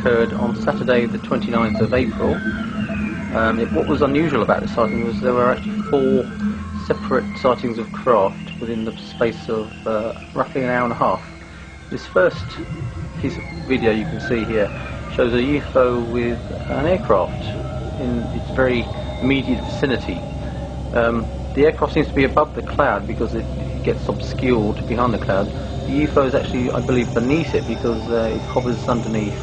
Speaker 15: Occurred on Saturday the 29th of April. What was unusual about this sighting was there were actually 4 separate sightings of craft within the space of roughly an hour and a half. This first piece of video you can see here shows a UFO with an aircraft in its very immediate vicinity. The aircraft seems to be above the cloud because it gets obscured behind the cloud. The UFO is actually, I believe, beneath it because it hovers underneath.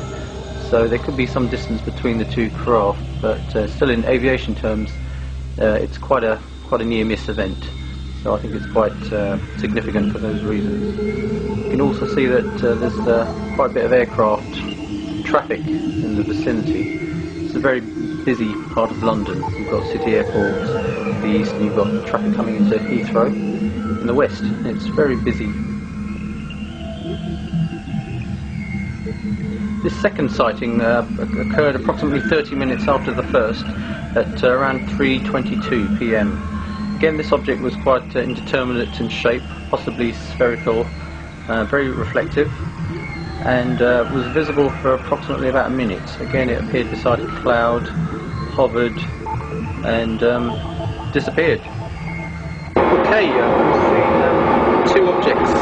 Speaker 15: So there could be some distance between the two craft, but still in aviation terms, it's quite a near-miss event. So I think it's quite significant for those reasons. You can also see that there's quite a bit of aircraft traffic in the vicinity. It's a very busy part of London. You've got City Airport in the east, and you've got traffic coming into Heathrow in the west. It's very busy. This second sighting occurred approximately 30 minutes after the first, at around 3:22 p.m. Again, this object was quite indeterminate in shape, possibly spherical, very reflective, and was visible for approximately about a minute. Again, it appeared beside a cloud, hovered, and disappeared. Okay, we've seen 2 objects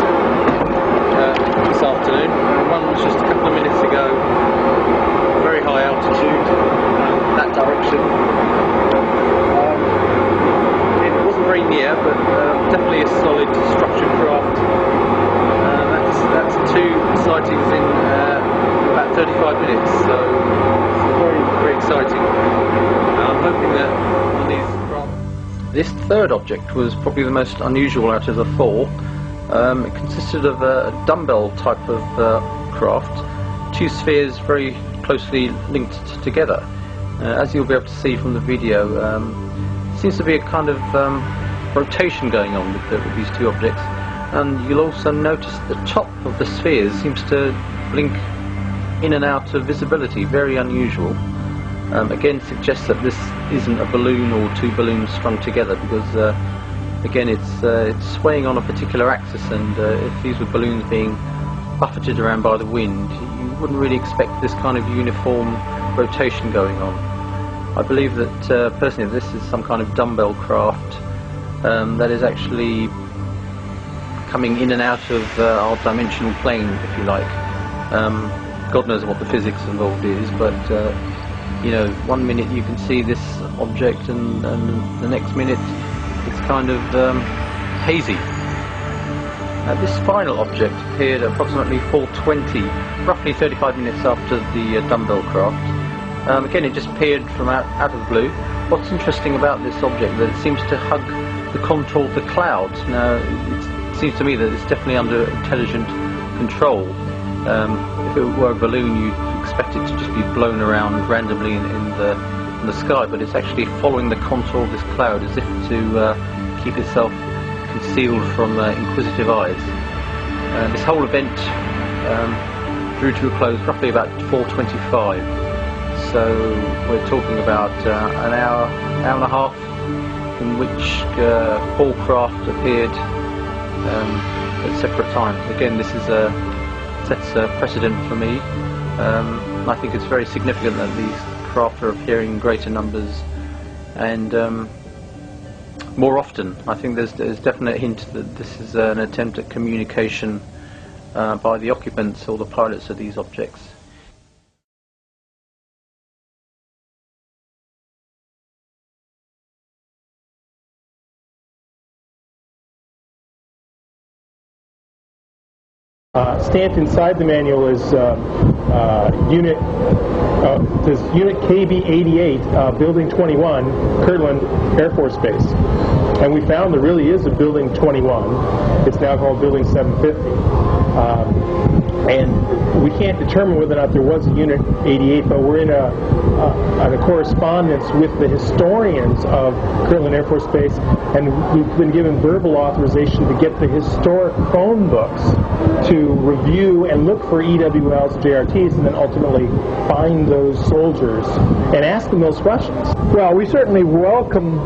Speaker 15: this afternoon. One was just a couple of minutes ago, very high altitude, that direction. It wasn't very near, but definitely a solid structured craft. That's 2 sightings in about 35 minutes, so it's very, very exciting. I'm hoping that one of these craft... This third object was probably the most unusual out of the 4. It consisted of a dumbbell type of craft, 2 spheres very closely linked together. As you'll be able to see from the video, there seems to be a kind of rotation going on with these 2 objects, and you'll also notice the top of the spheres seems to blink in and out of visibility, very unusual. Again, suggests that this isn't a balloon or 2 balloons strung together, because again, it's swaying on a particular axis, and if these were balloons being buffeted around by the wind, you wouldn't really expect this kind of uniform rotation going on. I believe that personally this is some kind of dumbbell craft that is actually coming in and out of our dimensional plane, if you like. God knows what the physics involved is, but you know, one minute you can see this object, and the next minute it's kind of hazy. This final object appeared at approximately 4:20, roughly 35 minutes after the dumbbell craft. Again, it just appeared from out of the blue. What's interesting about this object is that it seems to hug the contour of the clouds. Now, it seems to me that it's definitely under intelligent control. If it were a balloon, you'd expect it to just be blown around randomly in the sky, but it's actually following the contour of this cloud as if to keep itself concealed from inquisitive eyes. This whole event drew to a close roughly about 4:25. So we're talking about an hour and a half in which 4 craft appeared at separate times. Again, this is sets a precedent for me. I think it's very significant that these craft are appearing in greater numbers and more often. I think there's definite hint that this is an attempt at communication by the occupants or the pilots of these objects.
Speaker 3: Stamped inside the manual is unit KB88, Building 21, Kirtland Air Force Base. And we found there really is a Building 21. It's now called Building 750. And we can't determine whether or not there was a Unit 88, but we're in a correspondence with the historians of Kirtland Air Force Base, and we've been given verbal authorization to get the historic phone books to review and look for EWLs and JRTs, and then ultimately find those soldiers and ask them those questions.
Speaker 2: Well, we certainly welcome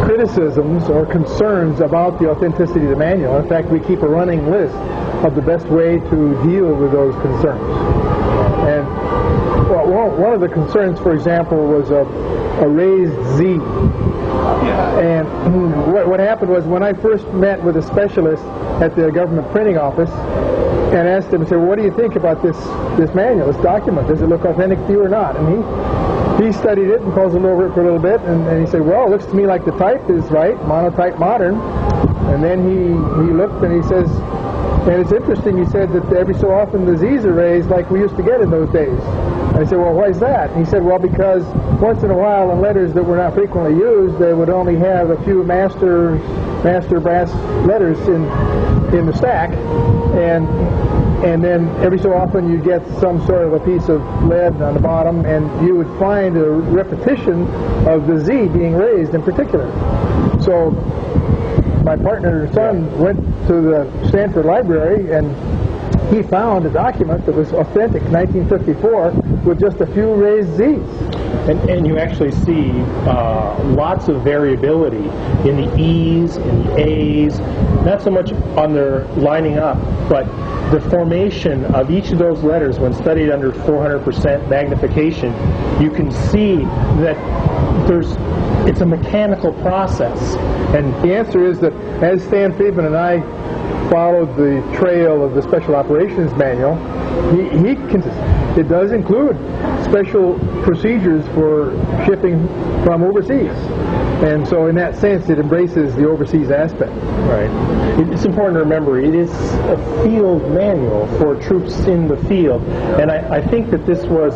Speaker 2: criticisms or concerns about the authenticity of the manual. In fact, we keep a running list of the best way to deal with those concerns. And well, one of the concerns, for example, was a raised Z. And what happened was, when I first met with a specialist at the government printing office and asked him, I said, well, what do you think about this manual, this document? Does it look authentic to you or not? And he studied it and puzzled over it for a little bit, and he said, well, it looks to me like the type is right, monotype modern. And then he looked and he says, and it's interesting, he said that every so often the Z's are raised like we used to get in those days. And I said, well, why is that? And he said, well, because once in a while in letters that were not frequently used, they would only have a few master brass letters in the stack, and then every so often you get some sort of a piece of lead on the bottom, and you would find a repetition of the Z being raised in particular. So my partner and son went to the Stanford Library, and he found a document that was authentic, 1954, with just a few raised Z's.
Speaker 3: And you actually see lots of variability in the E's, in the A's, not so much on their lining up, but the formation of each of those letters when studied under 400% magnification. You can see that it's a mechanical process.
Speaker 2: And the answer is that as Stan Friedman and I followed the trail of the Special Operations Manual, it does include special procedures for shipping from overseas. And so in that sense, it embraces the overseas aspect.
Speaker 3: Right. It's important to remember, it is a field manual for troops in the field. And I think that this was,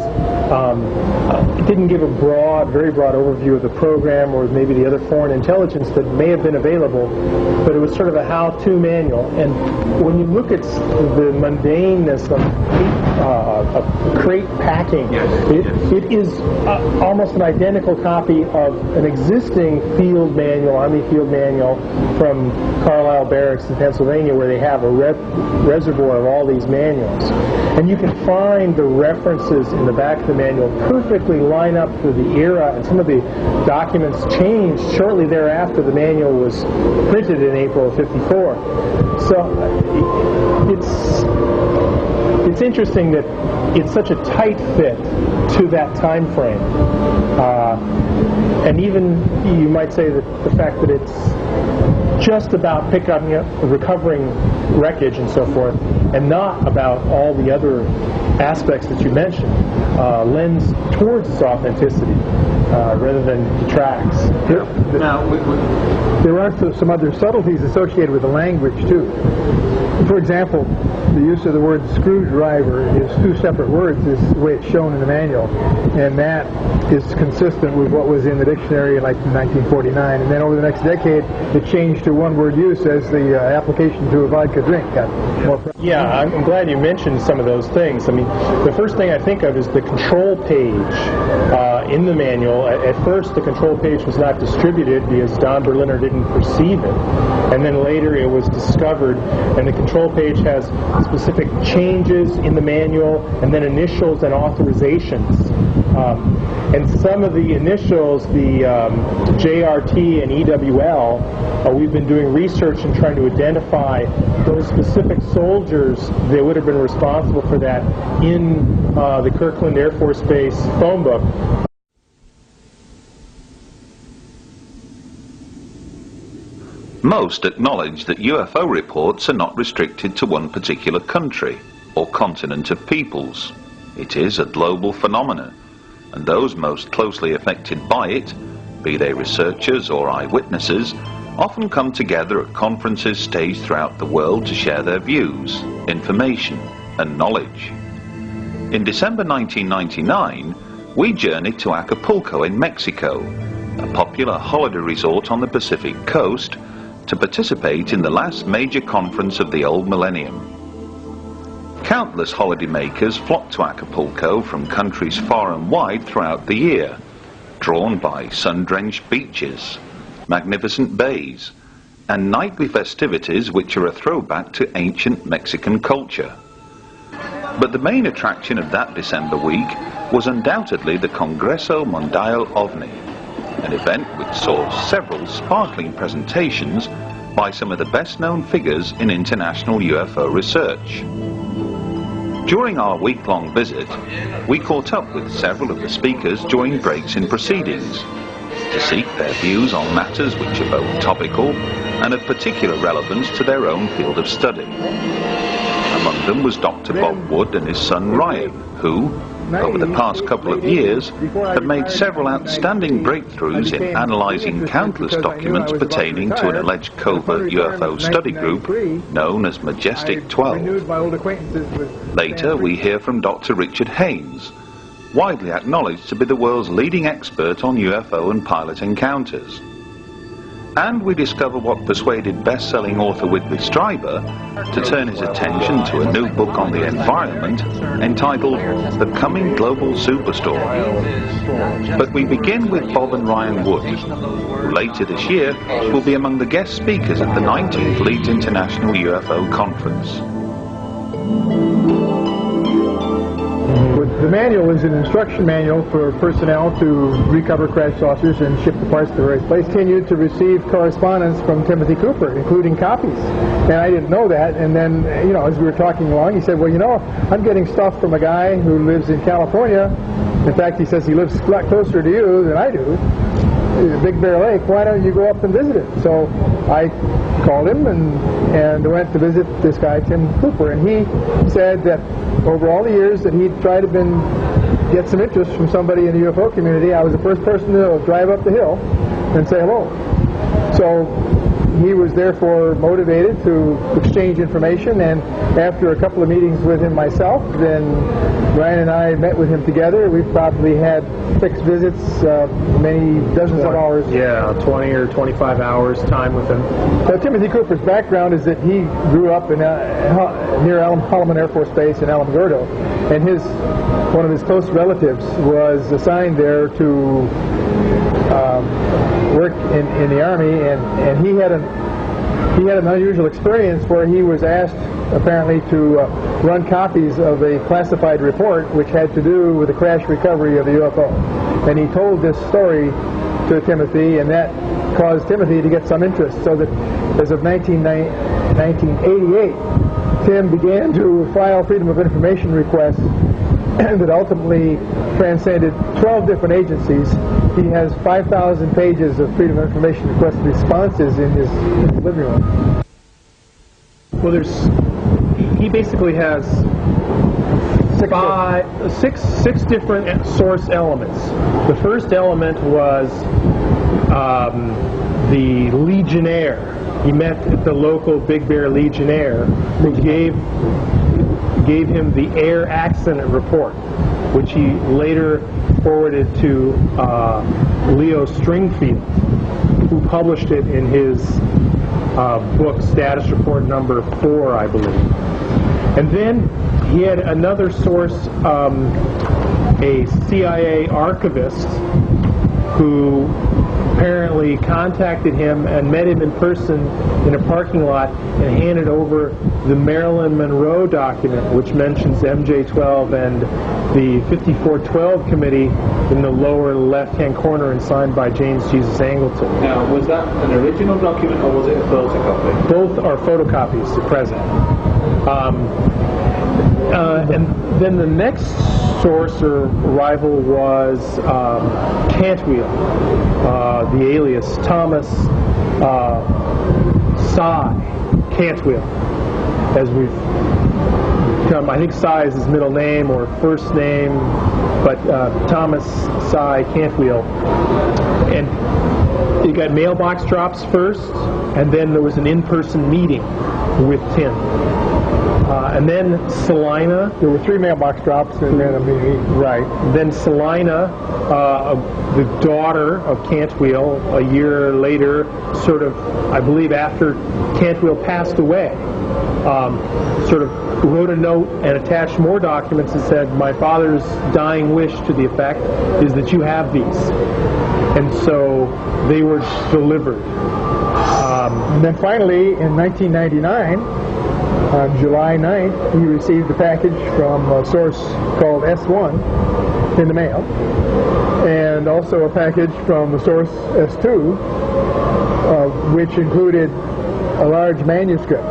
Speaker 3: it didn't give a very broad overview of the program or maybe the other foreign intelligence that may have been available, but it was sort of a how-to manual. And when you look at the mundaneness of crate packing, it is almost an identical copy of an existing field manual, Army field manual from Carlisle Barracks in Pennsylvania, where they have a reservoir of all these manuals. And you can find the references in the back of the manual perfectly line up for the era, and some of the documents changed shortly thereafter the manual was printed in April of '54. So it's interesting that it's such a tight fit to that time frame. And even you might say that the fact that it's just about recovering wreckage and so forth, and not about all the other aspects that you mentioned, lends towards its authenticity rather than detracts.
Speaker 2: There are some other subtleties associated with the language too. For example, the use of the word screwdriver is two separate words, is the way it's shown in the manual, and that is consistent with what was in the dictionary like in 1949. And then over the next decade, it changed to one-word use as the application to a vodka drink got more.
Speaker 3: Yeah, I'm glad you mentioned some of those things. I mean, the first thing I think of is the control page in the manual. At first, the control page was not distributed because Don Berliner didn't perceive it, and then later it was discovered, and the control page has specific changes in the manual, and then initials and authorizations. And some of the initials, the JRT and EWL, we've been doing research and trying to identify those specific soldiers that would have been responsible for that in the Kirkland Air Force Base phone book.
Speaker 1: Most acknowledge that UFO reports are not restricted to one particular country or continent of peoples. It is a global phenomenon, and those most closely affected by it, be they researchers or eyewitnesses, often come together at conferences staged throughout the world to share their views, information and knowledge. In December 1999, we journeyed to Acapulco in Mexico, a popular holiday resort on the Pacific coast, to participate in the last major conference of the old millennium. Countless holidaymakers flock to Acapulco from countries far and wide throughout the year, drawn by sun-drenched beaches, magnificent bays, and nightly festivities which are a throwback to ancient Mexican culture. But the main attraction of that December week was undoubtedly the Congreso Mundial OVNI, an event which saw several sparkling presentations by some of the best-known figures in international UFO research. During our week-long visit, we caught up with several of the speakers during breaks in proceedings to seek their views on matters which are both topical and of particular relevance to their own field of study. Among them was Dr. Bob Wood and his son Ryan, who, over the past couple of years, have made several outstanding breakthroughs in analysing countless documents pertaining to an alleged covert UFO study group known as Majestic 12. Later, we hear from Dr. Richard Haynes, widely acknowledged to be the world's leading expert on UFO and pilot encounters. And we discover what persuaded best-selling author Whitley Strieber to turn his attention to a new book on the environment entitled The Coming Global Superstorm. But we begin with Bob and Ryan Wood, who later this year will be among the guest speakers at the 19th Leeds International UFO Conference.
Speaker 2: The manual is an instruction manual for personnel to recover crashed saucers and ship the parts to the right place. Continued to receive correspondence from Timothy Cooper, including copies. And I didn't know that. And then, you know, as we were talking along, he said, well, you know, I'm getting stuff from a guy who lives in California. In fact, he says he lives a lot closer to you than I do. Big Bear Lake, why don't you go up and visit it? So I called him and went to visit this guy, Tim Cooper, and he said that over all the years that he'd tried to get some interest from somebody in the UFO community, I was the first person to drive up the hill and say hello. So he was therefore motivated to exchange information, and after a couple of meetings with him myself, then Ryan and I met with him together. We probably had 6 visits, many dozens of hours.
Speaker 3: Yeah, 20 or 25 hours time with him.
Speaker 2: So Timothy Cooper's background is that he grew up in near Holloman Air Force Base in Alamogordo, and one of his close relatives was assigned there to work in the Army, and he had an unusual experience where he was asked apparently to run copies of a classified report which had to do with the crash recovery of the UFO. And he told this story to Timothy, and that caused Timothy to get some interest, so that as of 1988, Tim began to file Freedom of Information requests that ultimately transcended 12 different agencies. He has 5,000 pages of Freedom of Information request responses in his living room.
Speaker 3: Well, he basically has six different source elements. The first element was the Legionnaire. He met at the local Big Bear Legionnaire, who gave him the air accident report, which he later forwarded to Leo Stringfield, who published it in his book Status Report number 4, I believe. And then he had another source, a CIA archivist, who apparently contacted him and met him in person in a parking lot and handed over the Marilyn Monroe document, which mentions MJ-12 and the 5412 committee in the lower left-hand corner and signed by James Jesus Angleton.
Speaker 10: Now, was that an original document or was it a photocopy?
Speaker 3: Both are photocopies at present. And then the next source or rival was Cantwheel, the alias Thomas Cy Cantwheel, as we've come. I think Cy is his middle name or first name, but Thomas Cy Cantwheel. And you got mailbox drops first, and then there was an in-person meeting with Tim. And then Salina.
Speaker 2: There were 3 mailbox drops and then a meeting.
Speaker 3: Right. Then Salina, the daughter of Cantwheel, a year later, sort of, I believe after Cantwheel passed away, sort of wrote a note and attached more documents that said, my father's dying wish to the effect is that you have these. And so they were delivered.
Speaker 2: And then finally, in 1999, on July 9th, he received a package from a source called S1 in the mail, and also a package from the source S2, which included a large manuscript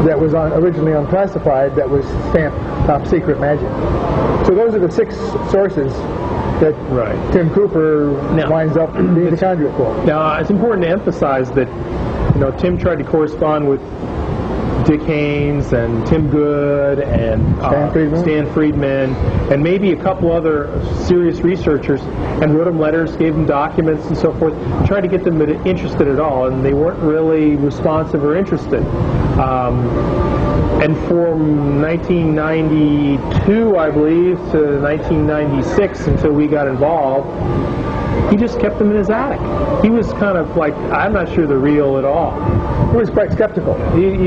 Speaker 2: that was originally unclassified, that was stamped top secret magic. So those are the 6 sources that Tim Cooper winds up being the conduit for.
Speaker 3: Now, it's important to emphasize that, Tim tried to correspond with Dick Haynes and Tim Good and Stan Friedman and maybe a couple other serious researchers, and wrote them letters, gave them documents and so forth, tried to get them interested at all, and they weren't really responsive or interested. And from 1992, I believe, to 1996, until we got involved, he just kept them in his attic. He was kind of like, I'm not sure they're real at all.
Speaker 2: He was quite skeptical.
Speaker 3: He